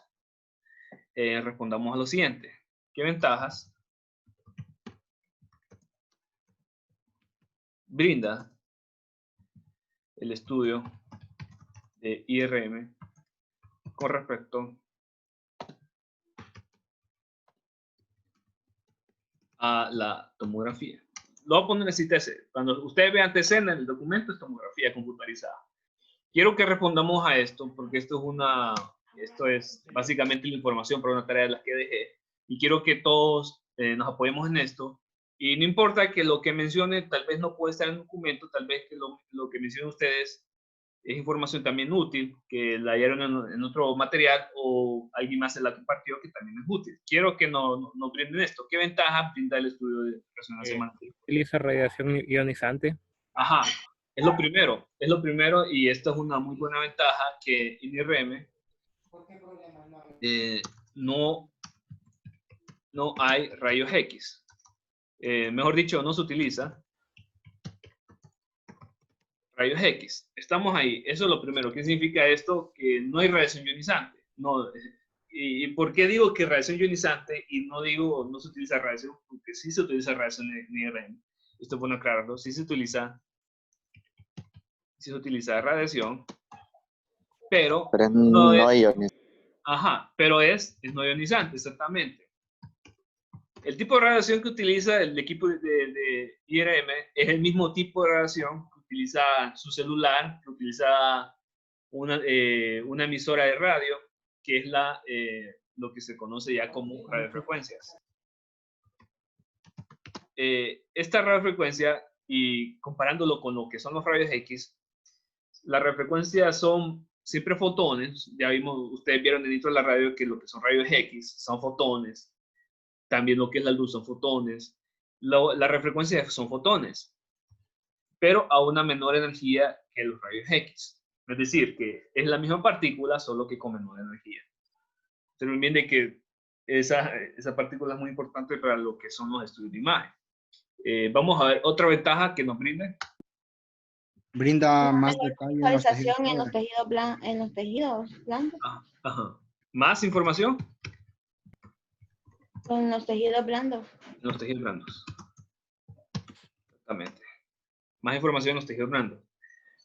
respondamos a lo siguiente. ¿Qué ventajas brinda el estudio de IRM con respecto a la tomografía? Lo voy a poner así, TC. Cuando ustedes vean TC en el documento, es tomografía computarizada. Quiero que respondamos a esto, porque esto es básicamente la información para una tarea de las que dejé. Y quiero que todos nos apoyemos en esto. Y no importa que lo que mencione tal vez no puede estar en el documento, tal vez que lo que mencionen ustedes es información también útil, que la hallaron en otro material o alguien más se la compartió que también es útil. Quiero que no brinden esto. ¿Qué ventaja brinda el estudio de resonancia magnética? Utiliza radiación ionizante. Ajá, es lo primero y esta es una muy buena ventaja que en IRM no hay rayos X. Mejor dicho, no se utiliza rayos X. Estamos ahí, eso es lo primero. ¿Qué significa esto? Que no hay radiación ionizante. No, ¿y por qué digo que radiación ionizante y no digo no se utiliza radiación? Porque sí se utiliza radiación en IRM. Esto es bueno aclararlo. Sí se utiliza radiación pero Pero es no no es, ionizante. ajá, pero es no ionizante, exactamente. El tipo de radiación que utiliza el equipo de IRM es el mismo tipo de radiación que utiliza su celular, que utiliza una emisora de radio, que es lo que se conoce ya como radiofrecuencias. Esta radiofrecuencia, y comparándolo con lo que son los rayos X, las radiofrecuencias son siempre fotones. Ya vimos, ustedes vieron dentro de la radio que lo que son rayos X son fotones. También lo que es la luz son fotones. Las radiofrecuencias son fotones, pero a una menor energía que los rayos X. Es decir, que es la misma partícula, solo que con menor energía. Se me olvide que esa partícula es muy importante para lo que son los estudios de imagen. Vamos a ver otra ventaja que nos brinda. Brinda más detalle en los tejidos Visualización en los pobres. tejidos en los tejidos blandos. Ajá. ¿Más información? Con los tejidos blandos. En los tejidos blandos. Exactamente. Más información en los tejidos blandos.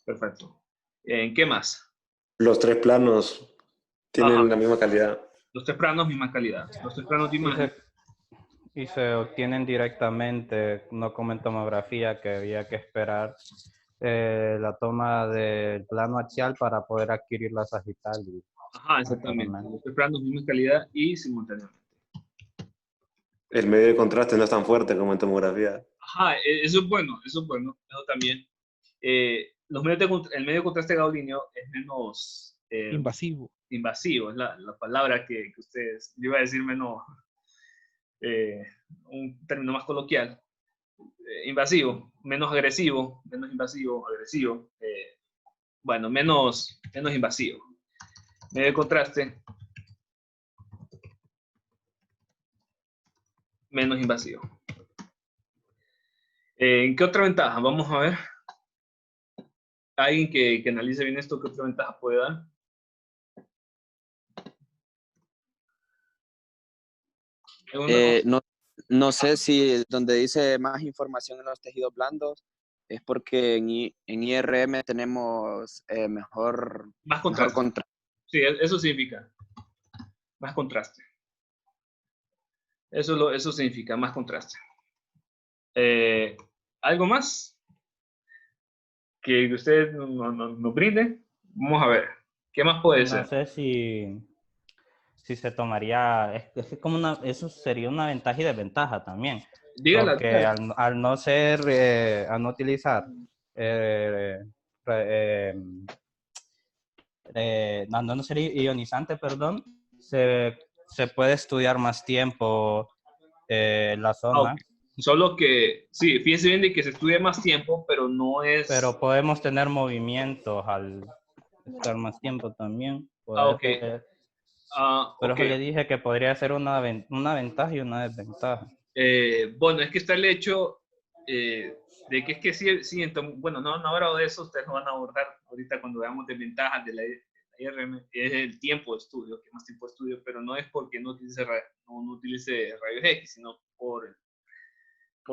Perfecto. ¿En qué más? Los 3 planos tienen Ajá. la misma calidad. Los 3 planos, misma calidad. Los 3 planos de imagen. Y se obtienen directamente, no como en tomografía, que había que esperar la toma del plano axial para poder adquirir la sagital. Ajá, exactamente. Los 3 planos, misma calidad y simultáneamente. El medio de contraste no es tan fuerte como en tomografía. Ajá, eso es bueno, eso también. El medio de contraste gaudinio es menos Invasivo. invasivo, es la palabra que ustedes, yo iba a decir menos, un término más coloquial, invasivo, menos agresivo, menos invasivo, agresivo, bueno, menos invasivo. Medio de contraste, menos invasivo. ¿Qué otra ventaja? Vamos a ver. ¿Alguien que analice bien esto? ¿Qué otra ventaja puede dar? No sé si donde dice más información en los tejidos blandos es porque en IRM tenemos mejor contraste. Sí, eso significa más contraste. Eso significa más contraste. ¿Algo más que usted nos brinde? Vamos a ver. ¿Qué más puede ser? No sé si se tomaría, es como eso sería una ventaja y desventaja también. Dígala. Porque al no utilizar no sería ionizante, perdón, se puede estudiar más tiempo la zona. Okay. Solo que, sí, fíjense bien de que se estudia más tiempo, pero no es... Pero podemos tener movimientos al estar más tiempo también. Ok. Pero okay. eso le dije que podría ser una ventaja y una desventaja. Bueno, es que está el hecho de que es que sí, bueno, no han hablado de eso, ustedes lo van a abordar ahorita cuando veamos desventajas de la IRM, es el tiempo de estudio, que más tiempo de estudio, pero no es porque no utilice rayos X, sino por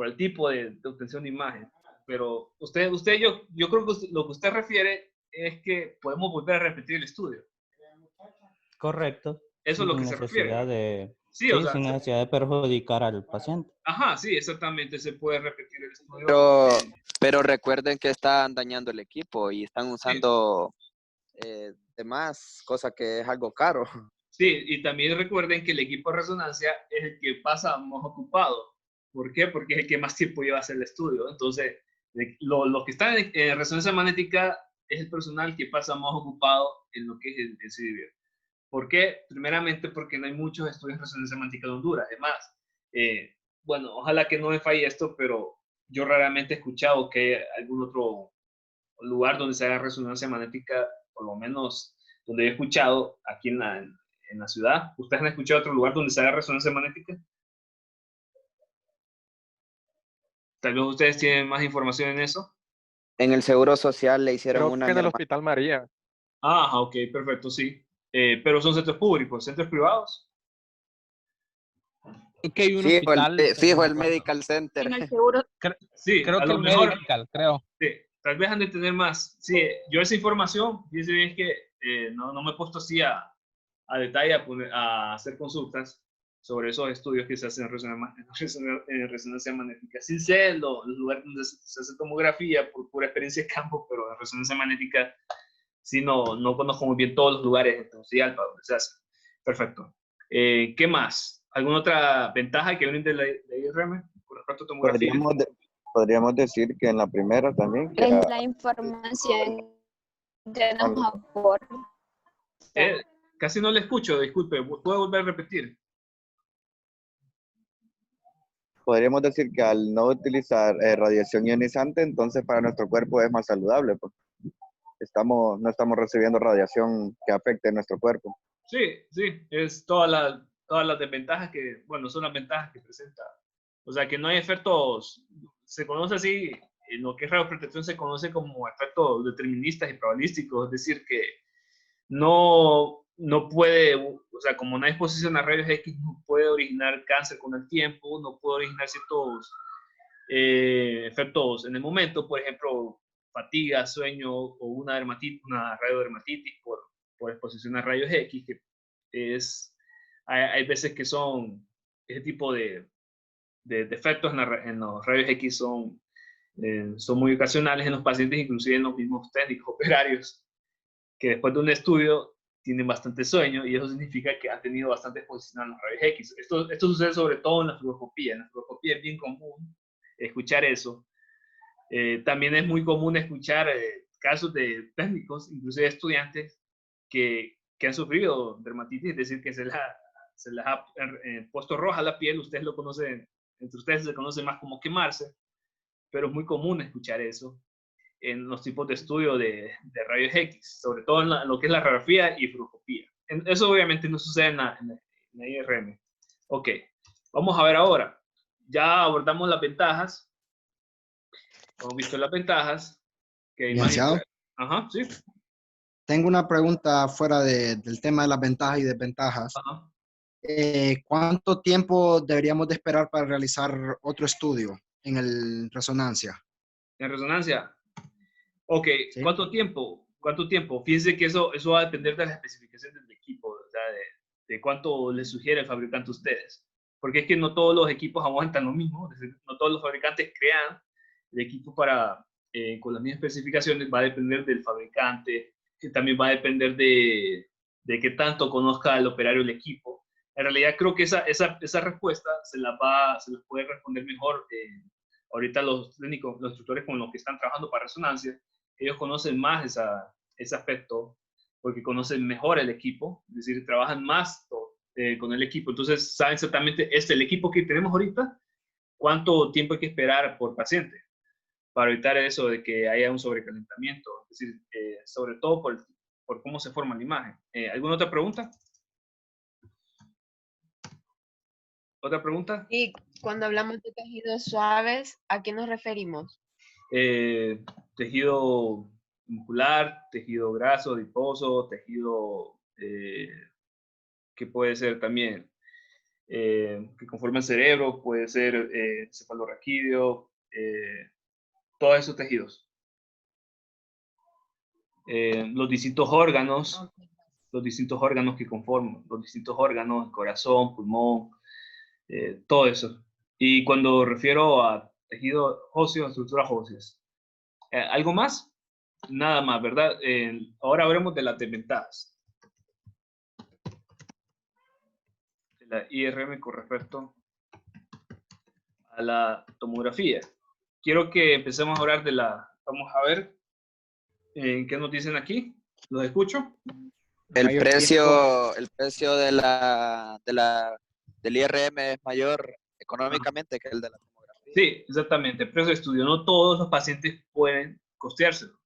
el tipo de obtención de imagen. Pero yo creo que lo que usted refiere es que podemos volver a repetir el estudio. Correcto. Eso es lo que se refiere. Sí, o sea, sin necesidad de perjudicar al paciente. Ajá, sí, exactamente, se puede repetir el estudio. Pero recuerden que están dañando el equipo y están usando demás, cosa que es algo caro. Sí, y también recuerden que el equipo de resonancia es el que pasa más ocupado. ¿Por qué? Porque es el que más tiempo lleva a hacer el estudio. Entonces, lo que está en resonancia magnética es el personal que pasa más ocupado en lo que es el CDB. ¿Por qué? Primeramente porque no hay muchos estudios de resonancia magnética en Honduras. Además, bueno, ojalá que no me falle esto, pero yo raramente he escuchado que hay algún otro lugar donde se haga resonancia magnética, por lo menos donde he escuchado aquí en la ciudad. ¿Ustedes han escuchado otro lugar donde se haga resonancia magnética? Tal vez ustedes tienen más información en eso. En el Seguro Social le hicieron Creo una... que en el Hospital María. Ah, ok, perfecto, sí. Pero son centros públicos, centros privados. Que hay un fijo, hospital, fijo el Medical Center. En el seguro. Sí, creo a que lo el mejor, Medical, creo. Sí, tal vez han de tener más. Sí, yo esa información, dice bien que no me he puesto así a detalle a hacer consultas sobre esos estudios que se hacen en resonancia magnética. Sí sé los lugares donde se hace tomografía por pura experiencia de campo, pero en resonancia magnética sí no conozco muy bien todos los lugares en Tegucigalpa donde se hace. Perfecto. ¿Qué más? ¿Alguna otra ventaja que brinde la IRM con respecto a tomografía? Podríamos decir que en la primera también. Que Es la información que nos aporta. Casi no le escucho, disculpe. ¿Puedo volver a repetir? Podríamos decir que al no utilizar radiación ionizante, entonces para nuestro cuerpo es más saludable. Pues. No estamos recibiendo radiación que afecte nuestro cuerpo. Sí, es todas las desventajas son las ventajas que presenta. O sea, que no hay efectos, se conoce así, en lo que es radioprotección se conoce como efectos deterministas y probabilísticos, es decir, que no puede, o sea, como no hay exposición a rayos X, no puede originar cáncer con el tiempo, no puede originar ciertos efectos en el momento, por ejemplo, fatiga, sueño o una radiodermatitis por exposición a rayos X, que hay veces que son ese tipo de efectos en los rayos X son muy ocasionales en los pacientes, inclusive en los mismos técnicos operarios, que después de un estudio tienen bastante sueño y eso significa que han tenido bastante exposición a los rayos X. Esto sucede sobre todo en la fluoroscopía. En la fluoroscopía es bien común escuchar eso. También es muy común escuchar casos de técnicos, inclusive estudiantes, que han sufrido dermatitis, es decir, que se les ha puesto roja la piel. Ustedes lo conocen, entre ustedes se conoce más como quemarse, pero es muy común escuchar eso en los tipos de estudio de rayos X, sobre todo en lo que es la radiografía y fluoroscopía. Eso obviamente no sucede en la IRM. Ok, vamos a ver ahora. Ya abordamos las ventajas. Hemos visto las ventajas. Licenciado. Ajá, sí. Tengo una pregunta fuera del tema de las ventajas y desventajas. Ajá. ¿Cuánto tiempo deberíamos de esperar para realizar otro estudio en el resonancia? En resonancia. Ok, ¿sí? ¿Cuánto tiempo? Fíjense que eso va a depender de las especificaciones del equipo, o sea, de cuánto les sugiere el fabricante a ustedes. Porque es que no todos los equipos aguantan lo mismo, es decir, no todos los fabricantes crean el equipo con las mismas especificaciones. Va a depender del fabricante, que también va a depender de qué tanto conozca el operario el equipo. En realidad creo que esa respuesta se las puede responder mejor ahorita los técnicos, los instructores con los que están trabajando para resonancia. Ellos conocen más ese aspecto porque conocen mejor el equipo, es decir, trabajan más con el equipo. Entonces saben exactamente el equipo que tenemos ahorita, cuánto tiempo hay que esperar por paciente para evitar eso de que haya un sobrecalentamiento, es decir, sobre todo por cómo se forma la imagen. ¿Alguna otra pregunta? ¿Otra pregunta? Y cuando hablamos de tejidos suaves, ¿a qué nos referimos? Tejido muscular, tejido graso, adiposo, tejido que puede ser también que conforma el cerebro, puede ser cefalorraquídeo, todos esos tejidos. Los distintos órganos que conforman, los distintos órganos, corazón, pulmón, todo eso. Y cuando refiero a tejido óseo, estructuras óseas. ¿Algo más? Nada más, ¿verdad? Ahora hablemos de las desventajas. De la IRM con respecto a la tomografía. Quiero que empecemos a hablar vamos a ver qué nos dicen aquí. ¿Los escucho? El precio del IRM es mayor económicamente que el de la tomografía. Sí, exactamente. El precio de estudio. No todos los pacientes pueden costeárselo.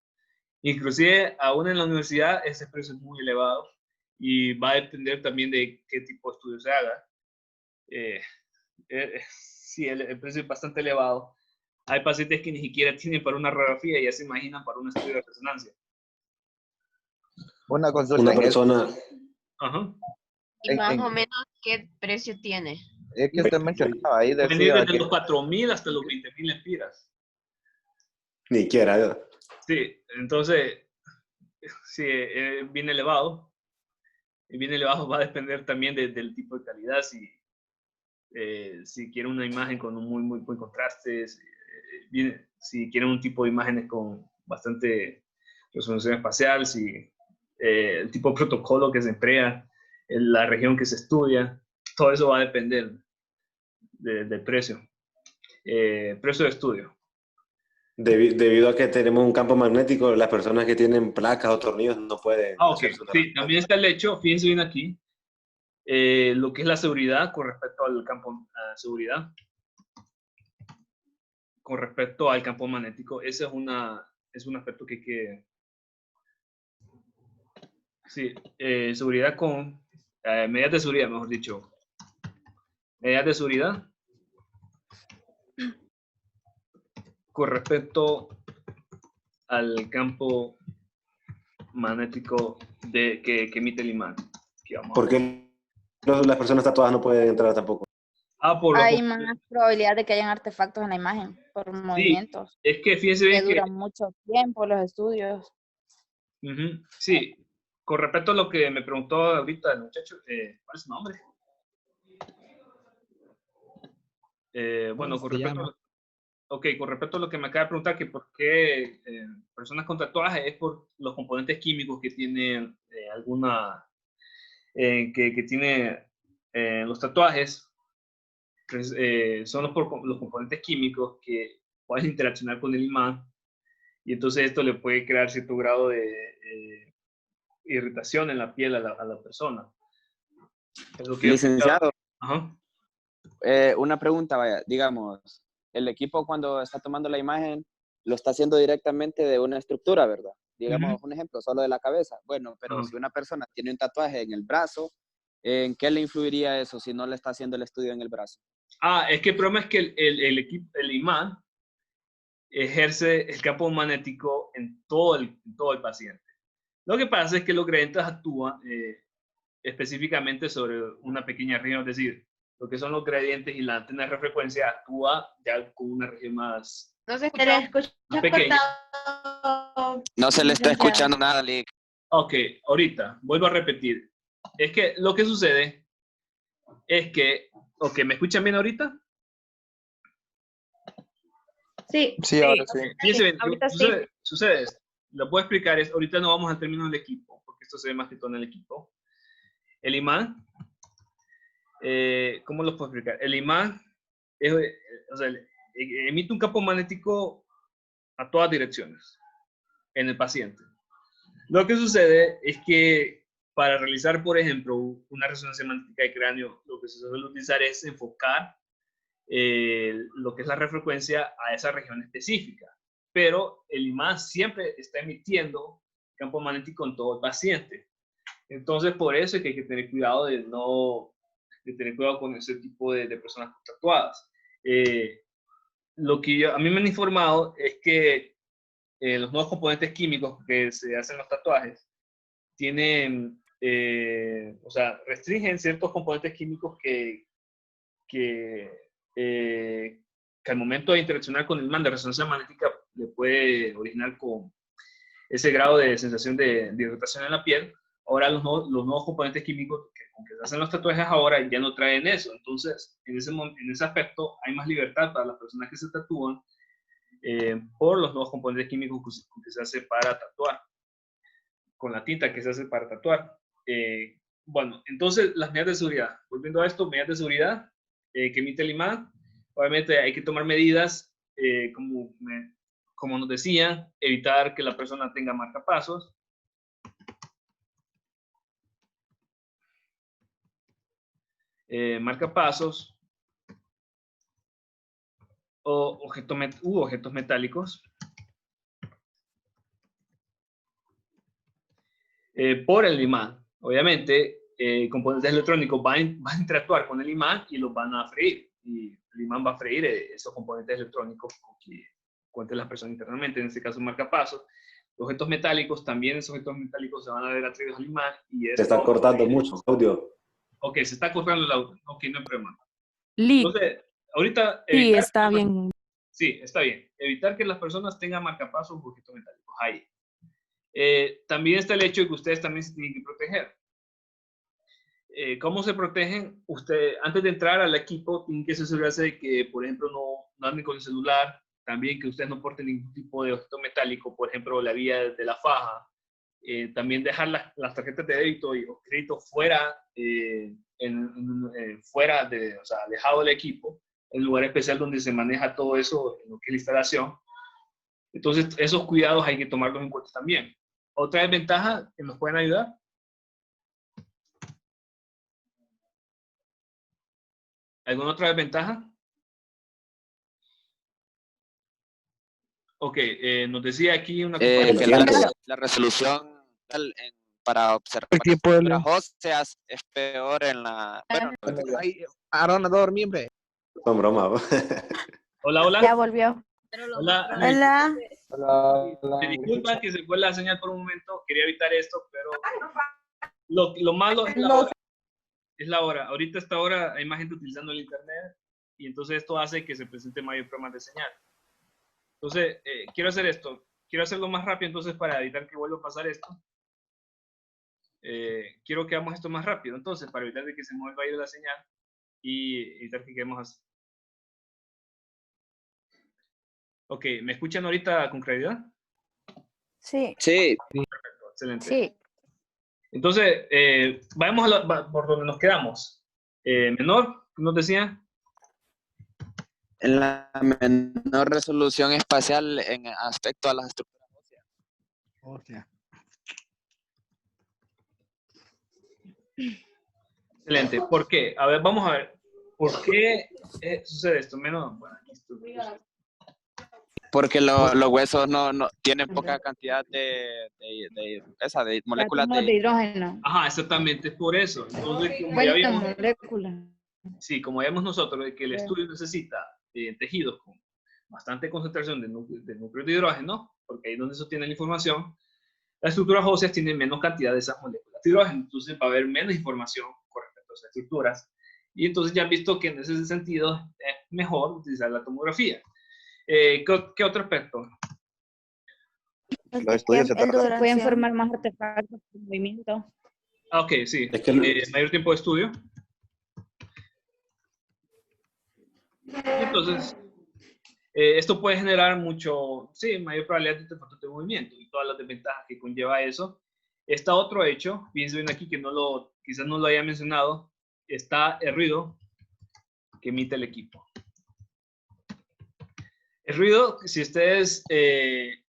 Inclusive, aún en la universidad, ese precio es muy elevado y va a depender también de qué tipo de estudio se haga. Sí, el precio es bastante elevado. Hay pacientes que ni siquiera tienen para una radiografía y ya se imaginan para un estudio de resonancia. Una consulta. Una persona. Ajá. ¿Y más o menos qué precio tiene? Es que usted mencionaba ahí. Desde los 4.000 hasta los 20.000 lempiras. Ni quiera. Sí, entonces, Sí, bien elevado. Y bien elevado va a depender también del tipo de calidad. Si quieren una imagen con un muy buen contraste, si quieren un tipo de imágenes con bastante resolución espacial, el tipo de protocolo que se emplea, la región que se estudia, todo eso va a depender del precio. Precio de estudio. Debido a que tenemos un campo magnético, las personas que tienen placas o tornillos no pueden Ok. hacerse una Sí, también está el hecho, fíjense bien aquí, lo que es la seguridad con respecto al campo seguridad, con respecto al campo magnético. Ese es un aspecto que hay que... Sí, seguridad con... medidas de seguridad, mejor dicho. Medidas de seguridad con respecto al campo magnético que emite el imán. Porque las personas tatuadas no pueden entrar tampoco. Hay más probabilidad de que hayan artefactos en la imagen por movimientos. Es que fíjense bien que duran mucho tiempo los estudios. Sí, con respecto a lo que me preguntó ahorita el muchacho, ¿cuál es su nombre? Bueno, con respecto a lo que me acaba de preguntar, que por qué personas con tatuajes, es por los componentes químicos que tienen que tiene los tatuajes. Son los componentes químicos que pueden interaccionar con el imán, y entonces esto le puede crear cierto grado de irritación en la piel a la persona. Es lo que Licenciado, Ajá. Una pregunta, vaya, digamos, el equipo cuando está tomando la imagen lo está haciendo directamente de una estructura, ¿verdad? Digamos, un ejemplo, solo de la cabeza. Bueno, pero si una persona tiene un tatuaje en el brazo, ¿en qué le influiría eso si no le está haciendo el estudio en el brazo? Es que el problema es que el imán ejerce el campo magnético en todo el paciente. Lo que pasa es que los gradientes actúan específicamente sobre una pequeña región, es decir, lo que son los gradientes y la antena de refrecuencia actúa ya con una región más, No se escucha. más pequeña. No se le está escuchando nada, Lick. Ok, ahorita, vuelvo a repetir. Es que lo que sucede es que, ok, ¿me escuchan bien ahorita? Sí. Sí, ahora sí. Fíjense bien, Ahorita sí. sucede esto. Lo puedo explicar, ahorita no vamos al término del equipo, porque esto se ve más que todo en el equipo. El imán, ¿cómo lo puedo explicar? El imán emite un campo magnético a todas direcciones en el paciente. Lo que sucede es que para realizar, por ejemplo, una resonancia magnética de cráneo, lo que se suele utilizar es enfocar lo que es la refrecuencia a esa región específica. Pero el imán siempre está emitiendo campo magnético en todo el paciente. Entonces, por eso es que hay que tener cuidado de tener cuidado con ese tipo de personas tatuadas. Lo que a mí me han informado es que los nuevos componentes químicos que se hacen en los tatuajes tienen, restringen ciertos componentes químicos que al momento de interaccionar con el imán de resonancia magnética le puede originar con ese grado de sensación de irritación en la piel. Ahora los nuevos componentes químicos con que se hacen los tatuajes ahora ya no traen eso. Entonces, en ese aspecto hay más libertad para las personas que se tatúan por los nuevos componentes químicos que se hace para tatuar, con la tinta que se hace para tatuar. Bueno, entonces las medidas de seguridad. Volviendo a esto, medidas de seguridad que emite el imán. Obviamente hay que tomar medidas, como nos decían, evitar que la persona tenga marcapasos. Marcapasos o objetos metálicos. Por el imán. Obviamente, componentes electrónicos van a interactuar con el imán y los van a freír. Y el imán va a freír esos componentes electrónicos que cuenten las personas internamente, en este caso marcapasos. Objetos metálicos, también esos objetos metálicos se van a ver atraídos al imán. Y Se está cortando mucho audio. Ok, se está cortando el audio. Ok, no hay problema. Lick. Entonces, ahorita... Sí, está bien. Sí, está bien. Evitar que las personas tengan marcapasos o objetos metálicos. Ahí. También está el hecho de que ustedes también se tienen que proteger. ¿Cómo se protegen? Antes de entrar al equipo, tienen que asegurarse de que, por ejemplo, no anden con el celular. También que ustedes no porten ningún tipo de objeto metálico, por ejemplo, la vía de la faja. También dejar las tarjetas de débito y los créditos fuera, fuera o sea, alejado del equipo, en un lugar especial donde se maneja todo eso, en lo que es la instalación. Entonces, esos cuidados hay que tomarlos en cuenta también. Otra desventaja que nos pueden ayudar. ¿Alguna otra desventaja? Ok, nos decía aquí una que la resolución para observar las óseas es peor en la... Bueno, Aaron, no dormí, hombre. Son bromas. Hola, hola. Ya volvió. Hola. Hola. Me disculpa que se fue la señal por un momento. Quería evitar esto, pero lo malo es la hora. Es la hora. Ahorita a esta hora hay más gente utilizando el internet y entonces esto hace que se presente mayor problemas de señal. Entonces, quiero hacer esto. Quiero hacerlo más rápido entonces para evitar que vuelva a pasar esto. Quiero que hagamos esto más rápido entonces para evitar de que se me vuelva a ir la señal y evitar que quedemos así. Ok, ¿me escuchan ahorita con claridad? Sí. Sí. Perfecto, excelente. Sí. Entonces, vamos por donde nos quedamos. Menor, ¿qué nos decía? En la menor resolución espacial en aspecto a las estructuras óseas. Excelente. ¿Por qué? A ver, vamos a ver. ¿Por qué sucede esto? Menos, bueno, aquí estoy. Porque los huesos no tienen poca cantidad de moléculas de hidrógeno. Ajá, exactamente, es por eso. Entonces, como ya vimos, sí, como vemos nosotros, de que el estudio necesita tejidos con bastante concentración de núcleos de hidrógeno, porque ahí es donde se obtiene la información, las estructuras óseas tienen menos cantidad de esas moléculas de hidrógeno, entonces va a haber menos información con respecto a esas estructuras. Y entonces ya han visto que en ese sentido es mejor utilizar la tomografía. ¿Qué otro aspecto? Los estudios se pueden formar más artefactos de movimiento. Ah, ok, sí. Es que mayor tiempo de estudio. Entonces, esto puede generar mayor probabilidad de artefactos de movimiento y todas las desventajas que conlleva eso. Está otro hecho, pienso bien aquí que quizás no lo haya mencionado, está el ruido que emite el equipo. El ruido, si ustedes si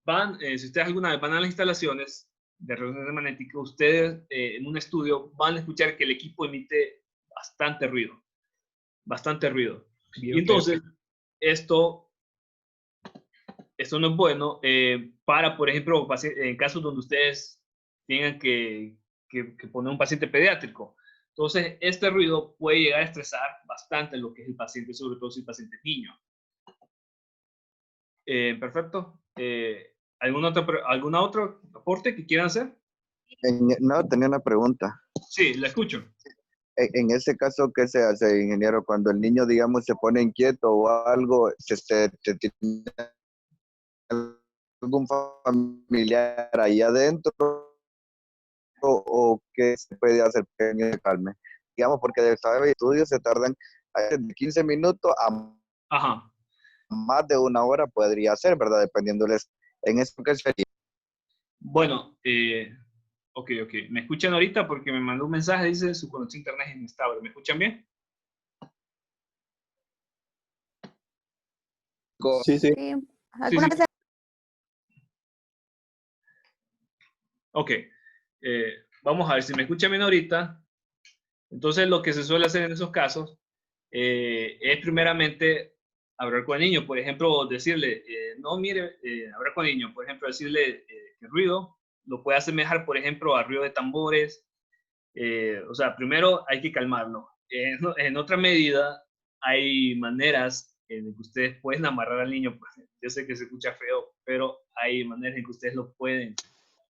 ustedes alguna vez van a las instalaciones de resonancia magnética, ustedes en un estudio van a escuchar que el equipo emite bastante ruido. Bastante ruido. Y entonces, esto no es bueno para, por ejemplo, en casos donde ustedes tengan que poner un paciente pediátrico. Entonces, este ruido puede llegar a estresar bastante lo que es el paciente, sobre todo si el paciente es niño. Perfecto. ¿Algún otro aporte que quieran hacer? No, tenía una pregunta. Sí, la escucho. En ese caso, ¿qué se hace, ingeniero? Cuando el niño, digamos, se pone inquieto o algo, ¿tiene algún familiar ahí adentro? ¿O qué se puede hacer para que se calme? Digamos, porque de estudios se tardan de 15 minutos a más de una hora podría ser, ¿verdad? Dependiéndoles en eso que sería. Bueno, ok. ¿Me escuchan ahorita? Porque me mandó un mensaje, dice su conexión a internet es inestable. ¿Me escuchan bien? Sí. Sí. Ok. Vamos a ver si me escuchan bien ahorita. Entonces, lo que se suele hacer en esos casos es primeramente hablar con el niño. Por ejemplo, decirle, hablar con el niño. Por ejemplo, decirle que el ruido lo puede asemejar, por ejemplo, a ruido de tambores. O sea, primero hay que calmarlo. En otra medida, hay maneras en que ustedes pueden amarrar al niño. Yo sé que se escucha feo, pero hay maneras en que ustedes lo pueden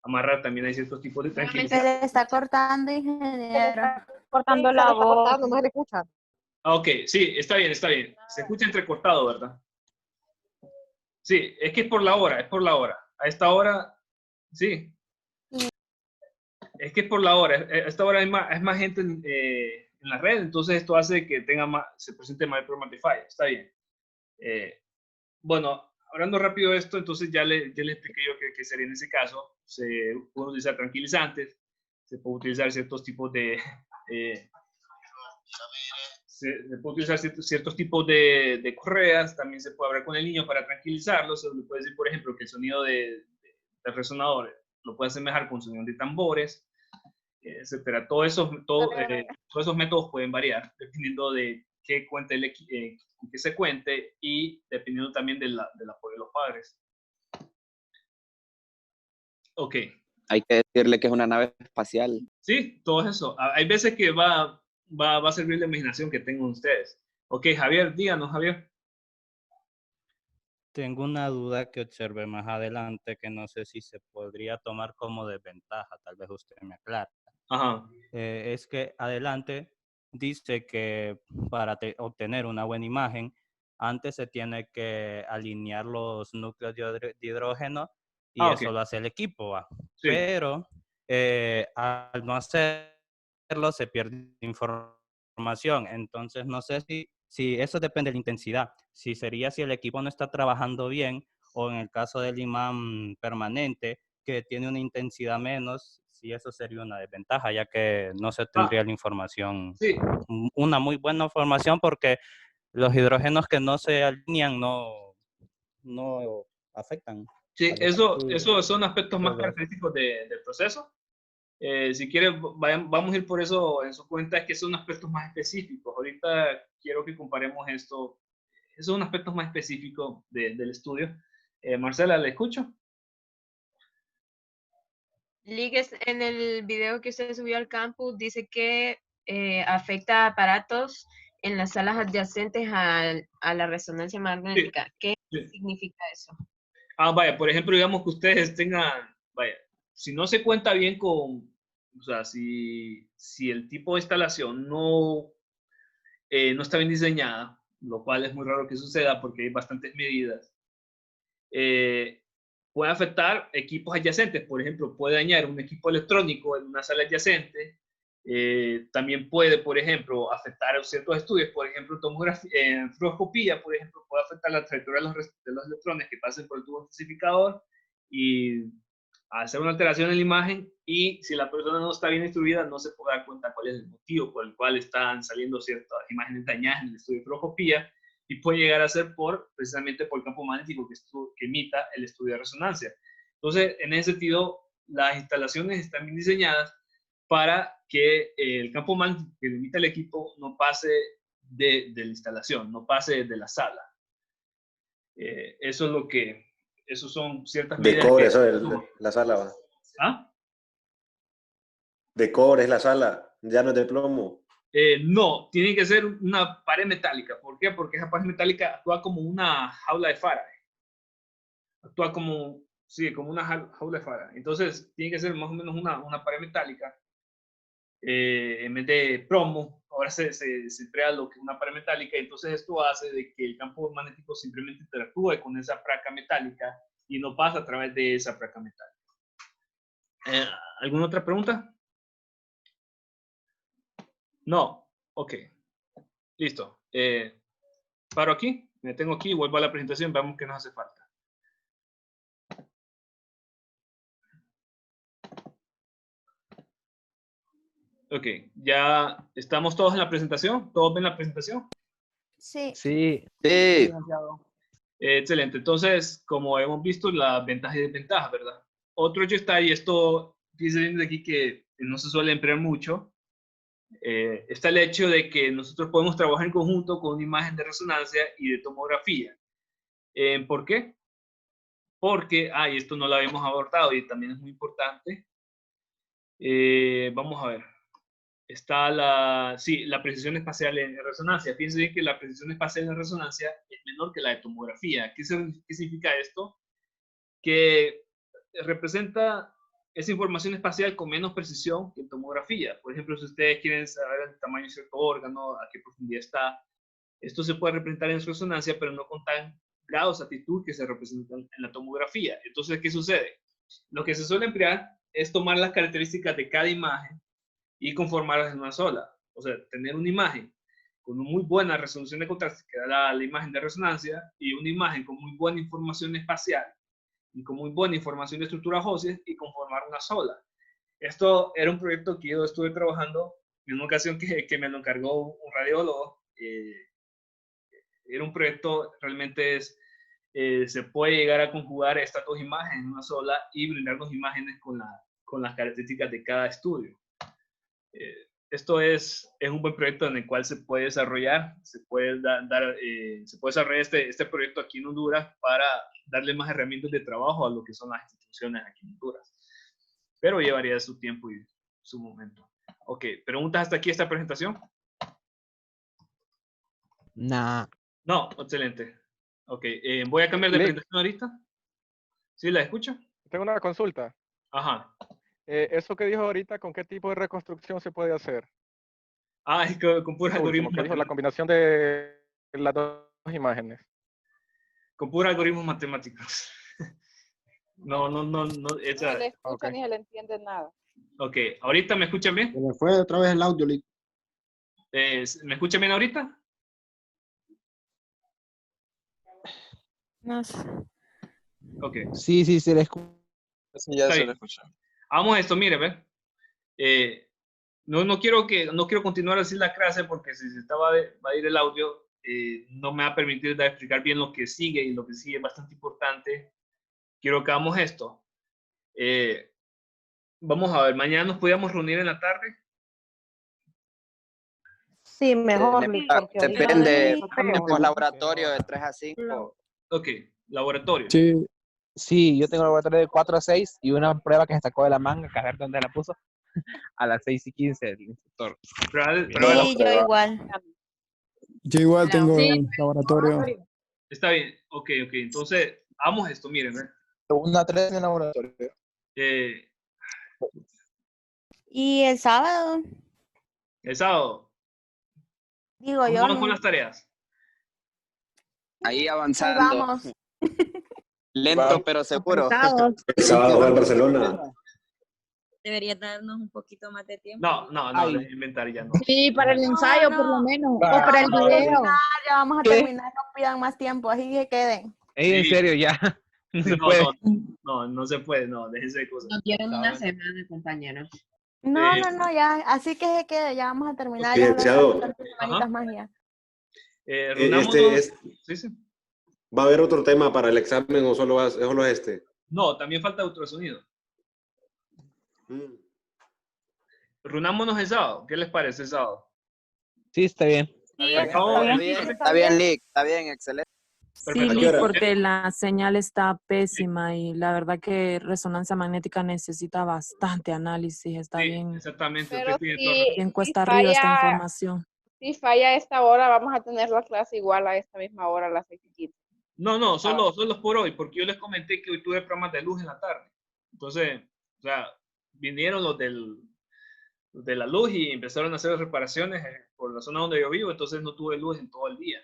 amarrar. También hay ciertos tipos de tranquilizantes. Se le está cortando, ingeniero. Cortando la voz. No se le escucha. Ok, sí, está bien. Se escucha entrecortado, ¿verdad? Sí, es que es por la hora, A esta hora, sí. Es que es por la hora. A esta hora hay más gente en la red, entonces esto hace que se presente mayor problemas de falla. Está bien. Bueno, hablando rápido de esto, entonces ya le expliqué yo qué sería en ese caso. Se pueden utilizar tranquilizantes, se puede utilizar ciertos tipos de... se puede utilizar ciertos tipos de correas, también se puede hablar con el niño para tranquilizarlo. Se le puede decir, por ejemplo, que el sonido del resonador lo puede asemejar con sonido de tambores, etcétera. Todos esos métodos pueden variar dependiendo de qué cuente que se cuente y dependiendo también del apoyo de los padres. Ok. Hay que decirle que es una nave espacial. Sí, todo eso. Hay veces que va a servir la imaginación que tengan ustedes. Ok, Javier, díganos, Javier. Tengo una duda que observé más adelante que no sé si se podría tomar como desventaja, tal vez usted me aclare. Ajá. Es que adelante dice que para obtener una buena imagen, antes se tiene que alinear los núcleos de hidrógeno y eso lo hace el equipo, ¿va? Sí. Pero al no hacerlo se pierde información. Entonces no sé si eso depende de la intensidad. Si sería si el equipo no está trabajando bien o en el caso del imán permanente que tiene una intensidad menos, si eso sería una desventaja, ya que no se tendría la información, sí, una muy buena información, porque los hidrógenos que no se alinean no afectan. Sí, esos son aspectos más característicos del proceso. Si quieren, vamos a ir por eso en su cuenta, es que son aspectos más específicos. Ahorita quiero que comparemos esto. Esos son aspectos más específicos del estudio. Marcela, ¿le escucho? Ligues, en el video que usted subió al campus, dice que afecta a aparatos en las salas adyacentes a la resonancia magnética. Sí. ¿Qué significa eso? Vaya, por ejemplo, digamos que ustedes tengan, vaya, si no se cuenta bien con, o sea, si el tipo de instalación no está bien diseñada, lo cual es muy raro que suceda porque hay bastantes medidas, puede afectar equipos adyacentes. Por ejemplo, puede dañar un equipo electrónico en una sala adyacente. También puede, por ejemplo, afectar ciertos estudios. Por ejemplo, en fluoroscopía, por ejemplo, puede afectar la trayectoria de los electrones que pasen por el tubo intensificador y hacer una alteración en la imagen. Y si la persona no está bien instruida, no se puede dar cuenta cuál es el motivo por el cual están saliendo ciertas imágenes dañadas en el estudio de fluoroscopía. Y puede llegar a ser precisamente por el campo magnético que emita el estudio de resonancia. Entonces, en ese sentido, las instalaciones están bien diseñadas para que el campo magnético que emita el equipo no pase de la instalación, no pase de la sala. Eso es lo que, eso son ciertas medidas. De cobre, eso es la sala, ¿va? ¿Ah? De cobre es la sala, ya no es de plomo. No, tiene que ser una pared metálica. ¿Por qué? Porque esa pared metálica actúa como una jaula de Faraday. Actúa como, sí, como una jaula de Faraday. Entonces, tiene que ser más o menos una pared metálica. En vez de plomo, ahora se crea lo que es una pared metálica. Entonces, esto hace de que el campo magnético simplemente interactúe con esa placa metálica y no pasa a través de esa placa metálica. ¿Alguna otra pregunta? No, ok, listo. Paro aquí, me detengo aquí, vuelvo a la presentación, veamos qué nos hace falta. Ok, ya estamos todos en la presentación. ¿Todos ven la presentación? Sí. Sí. Sí. Excelente. Entonces, como hemos visto, las ventajas y desventajas, ¿verdad? Otro hecho está, y esto dice de aquí que no se suele emplear mucho, está el hecho de que nosotros podemos trabajar en conjunto con una imagen de resonancia y de tomografía. ¿Por qué? Porque, y esto no lo habíamos abordado y también es muy importante. Vamos a ver. Está la precisión espacial en resonancia. Fíjense bien que la precisión espacial en resonancia es menor que la de tomografía. ¿Qué significa esto? Que representa esa información espacial con menos precisión que en tomografía. Por ejemplo, si ustedes quieren saber el tamaño de cierto órgano, a qué profundidad está, esto se puede representar en resonancia, pero no con grados de actitud que se representan en la tomografía. Entonces, ¿qué sucede? Lo que se suele emplear es tomar las características de cada imagen y conformarlas en una sola. O sea, tener una imagen con una muy buena resolución de contraste, que da la imagen de resonancia, y una imagen con muy buena información espacial y con muy buena información de estructuras óseas y conformar una sola. Esto era un proyecto que yo estuve trabajando en una ocasión que me lo encargó un radiólogo. Era un proyecto, realmente se puede llegar a conjugar estas dos imágenes en una sola y brindarnos imágenes con las características de cada estudio. Esto es un buen proyecto en el cual se puede desarrollar, se puede desarrollar este proyecto aquí en Honduras para darle más herramientas de trabajo a lo que son las instituciones aquí en Honduras. Pero llevaría su tiempo y su momento. Ok, ¿preguntas hasta aquí esta presentación? Nah. No, excelente. Ok, voy a cambiar de presentación ahorita. ¿Sí la escucha? Tengo una consulta. Ajá. Eso que dijo ahorita, ¿con qué tipo de reconstrucción se puede hacer? Ah, es con puros algoritmos matemáticos. Dijo la combinación de las dos imágenes. Con puros algoritmos matemáticos. No. No se le escucha ni se le entiende nada. Ok, ¿ahorita me escuchan bien? Se me fue otra vez el audio, Lick. ¿Me escuchan bien ahorita? No sé. Ok. Sí, se le escucha. Sí, ya se le escucha. Vamos a esto, mire, ve. No quiero continuar así la clase porque si se va a ir el audio, no me va a permitir explicar bien lo que sigue, y lo que sigue es bastante importante. Quiero que hagamos esto. Vamos a ver, mañana nos podíamos reunir en la tarde. Sí, mejor. Depende, por laboratorio de 3 a 5. Ok, laboratorio. Sí, yo tengo laboratorio de 4 a 6 y una prueba que se sacó de la manga, que a ver dónde la puso, a las 6:15 el instructor. Sí, yo igual. Yo igual tengo laboratorio. Está bien, ok. Entonces, hagamos esto, miren. 1 a 3 en el laboratorio. ¿Y el sábado? El sábado. Digo yo. Vamos con las tareas. Ahí avanzando. Ahí vamos. Lento, pero seguro. El sábado juega en Barcelona. Debería darnos un poquito más de tiempo. No, de inventar ya no. Sí, para el ensayo por lo menos. O para el video. Ya vamos a terminar, no pidan más tiempo, así que queden. En serio, ya. No se puede. No se puede, déjense de cosas. No quieren una semana, compañeros. No, ya, así que se quede, ya vamos a terminar. Ya semanitas más ya. Sí. ¿Va a haber otro tema para el examen o solo este? No, también falta ultrasonido. Reunámonos el sábado. ¿Qué les parece el sábado? Sí, está bien. Está bien, Lick. Está bien, excelente. Sí, Lick, porque la señal está pésima y la verdad que resonancia magnética necesita bastante análisis. Está bien. Exactamente. Pero bien cuesta arriba esta información. Si falla a esta hora, vamos a tener la clase igual a esta misma hora, a las 6:15. No, solo por hoy, porque yo les comenté que hoy tuve programas de luz en la tarde. Entonces, o sea, vinieron los de la luz y empezaron a hacer reparaciones por la zona donde yo vivo, entonces no tuve luz en todo el día.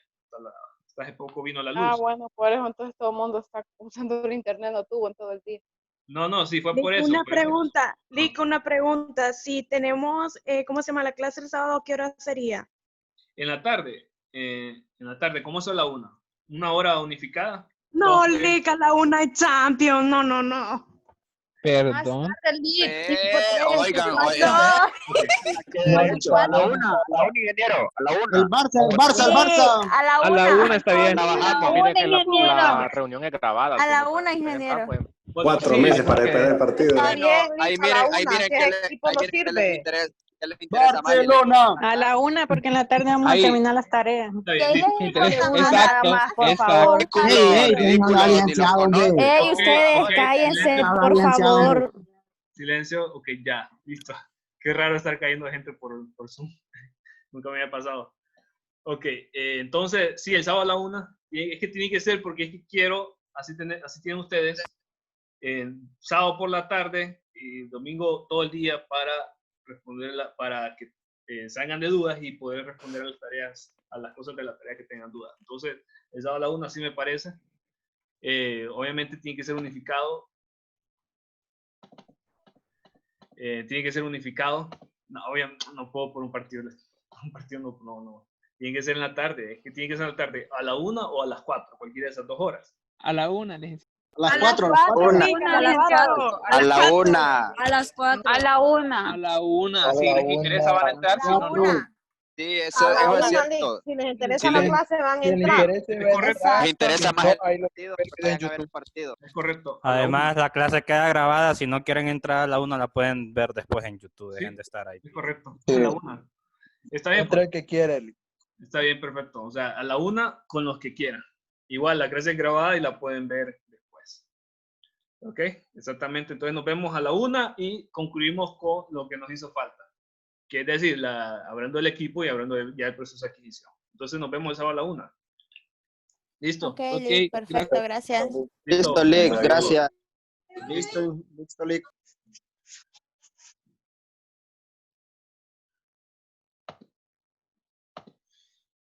Hasta hace poco vino la luz. Bueno, por eso entonces todo el mundo está usando el internet, no tuvo en todo el día. No, sí fue por eso. Una pregunta. Si tenemos, ¿cómo se llama la clase el sábado? ¿Qué hora sería? En la tarde, ¿cómo es a la 1? ¿Una hora unificada? No, Lick, a la 1 hay Champions. No. Perdón. Oigan. A la 1, ingeniero. A la 1. El Barça. A la 1 está bien. Trabajamos, mire que la reunión es grabada. A la 1, ingeniero. 4 meses para esperar el partido. Ahí miren que les interesa. Barcelona. A la 1, porque en la tarde vamos a terminar las tareas. Exacto. Ustedes cállense, por favor. Silencio, ok, ya, listo. Qué raro estar cayendo gente por Zoom. Nunca me había pasado. Ok, entonces, sí, el sábado a la 1. Es que tiene que ser porque es que quiero, así tienen ustedes, sábado por la tarde y domingo todo el día para que salgan de dudas y poder responder a las cosas de la tarea que tengan dudas. Entonces, el sábado a la 1 así me parece. Obviamente tiene que ser unificado. Tiene que ser unificado. No, obviamente no puedo por un partido. Un partido no. Tiene que ser en la tarde. Es que tiene que ser en la tarde a la 1 o a las 4, cualquiera de esas 2 horas. A la 1, les A las 4. A la 1. A las 4. A las 4. A las 1. A la 1. Si les interesa van a entrar, si no, no. Sí, eso es cierto. Si les interesa la clase, van a entrar. Es correcto. Les interesa más el partido. Es correcto. Además, la clase queda grabada. Si no quieren entrar a la 1, la pueden ver después en YouTube. Dejen de estar ahí. Es correcto. Sí. A la 1. Está bien. Entra el que quiera, Eli. Está bien, perfecto. O sea, a la 1 con los que quieran. Igual, la clase es grabada y la pueden ver después. ¿Ok? Exactamente. Entonces nos vemos a la 1 y concluimos con lo que nos hizo falta. Que es decir, hablando del equipo y hablando ya del proceso de adquisición. Entonces nos vemos esa a la 1. ¿Listo? Ok, Lick, perfecto, gracias. Listo, Lick, gracias. Listo, Lick.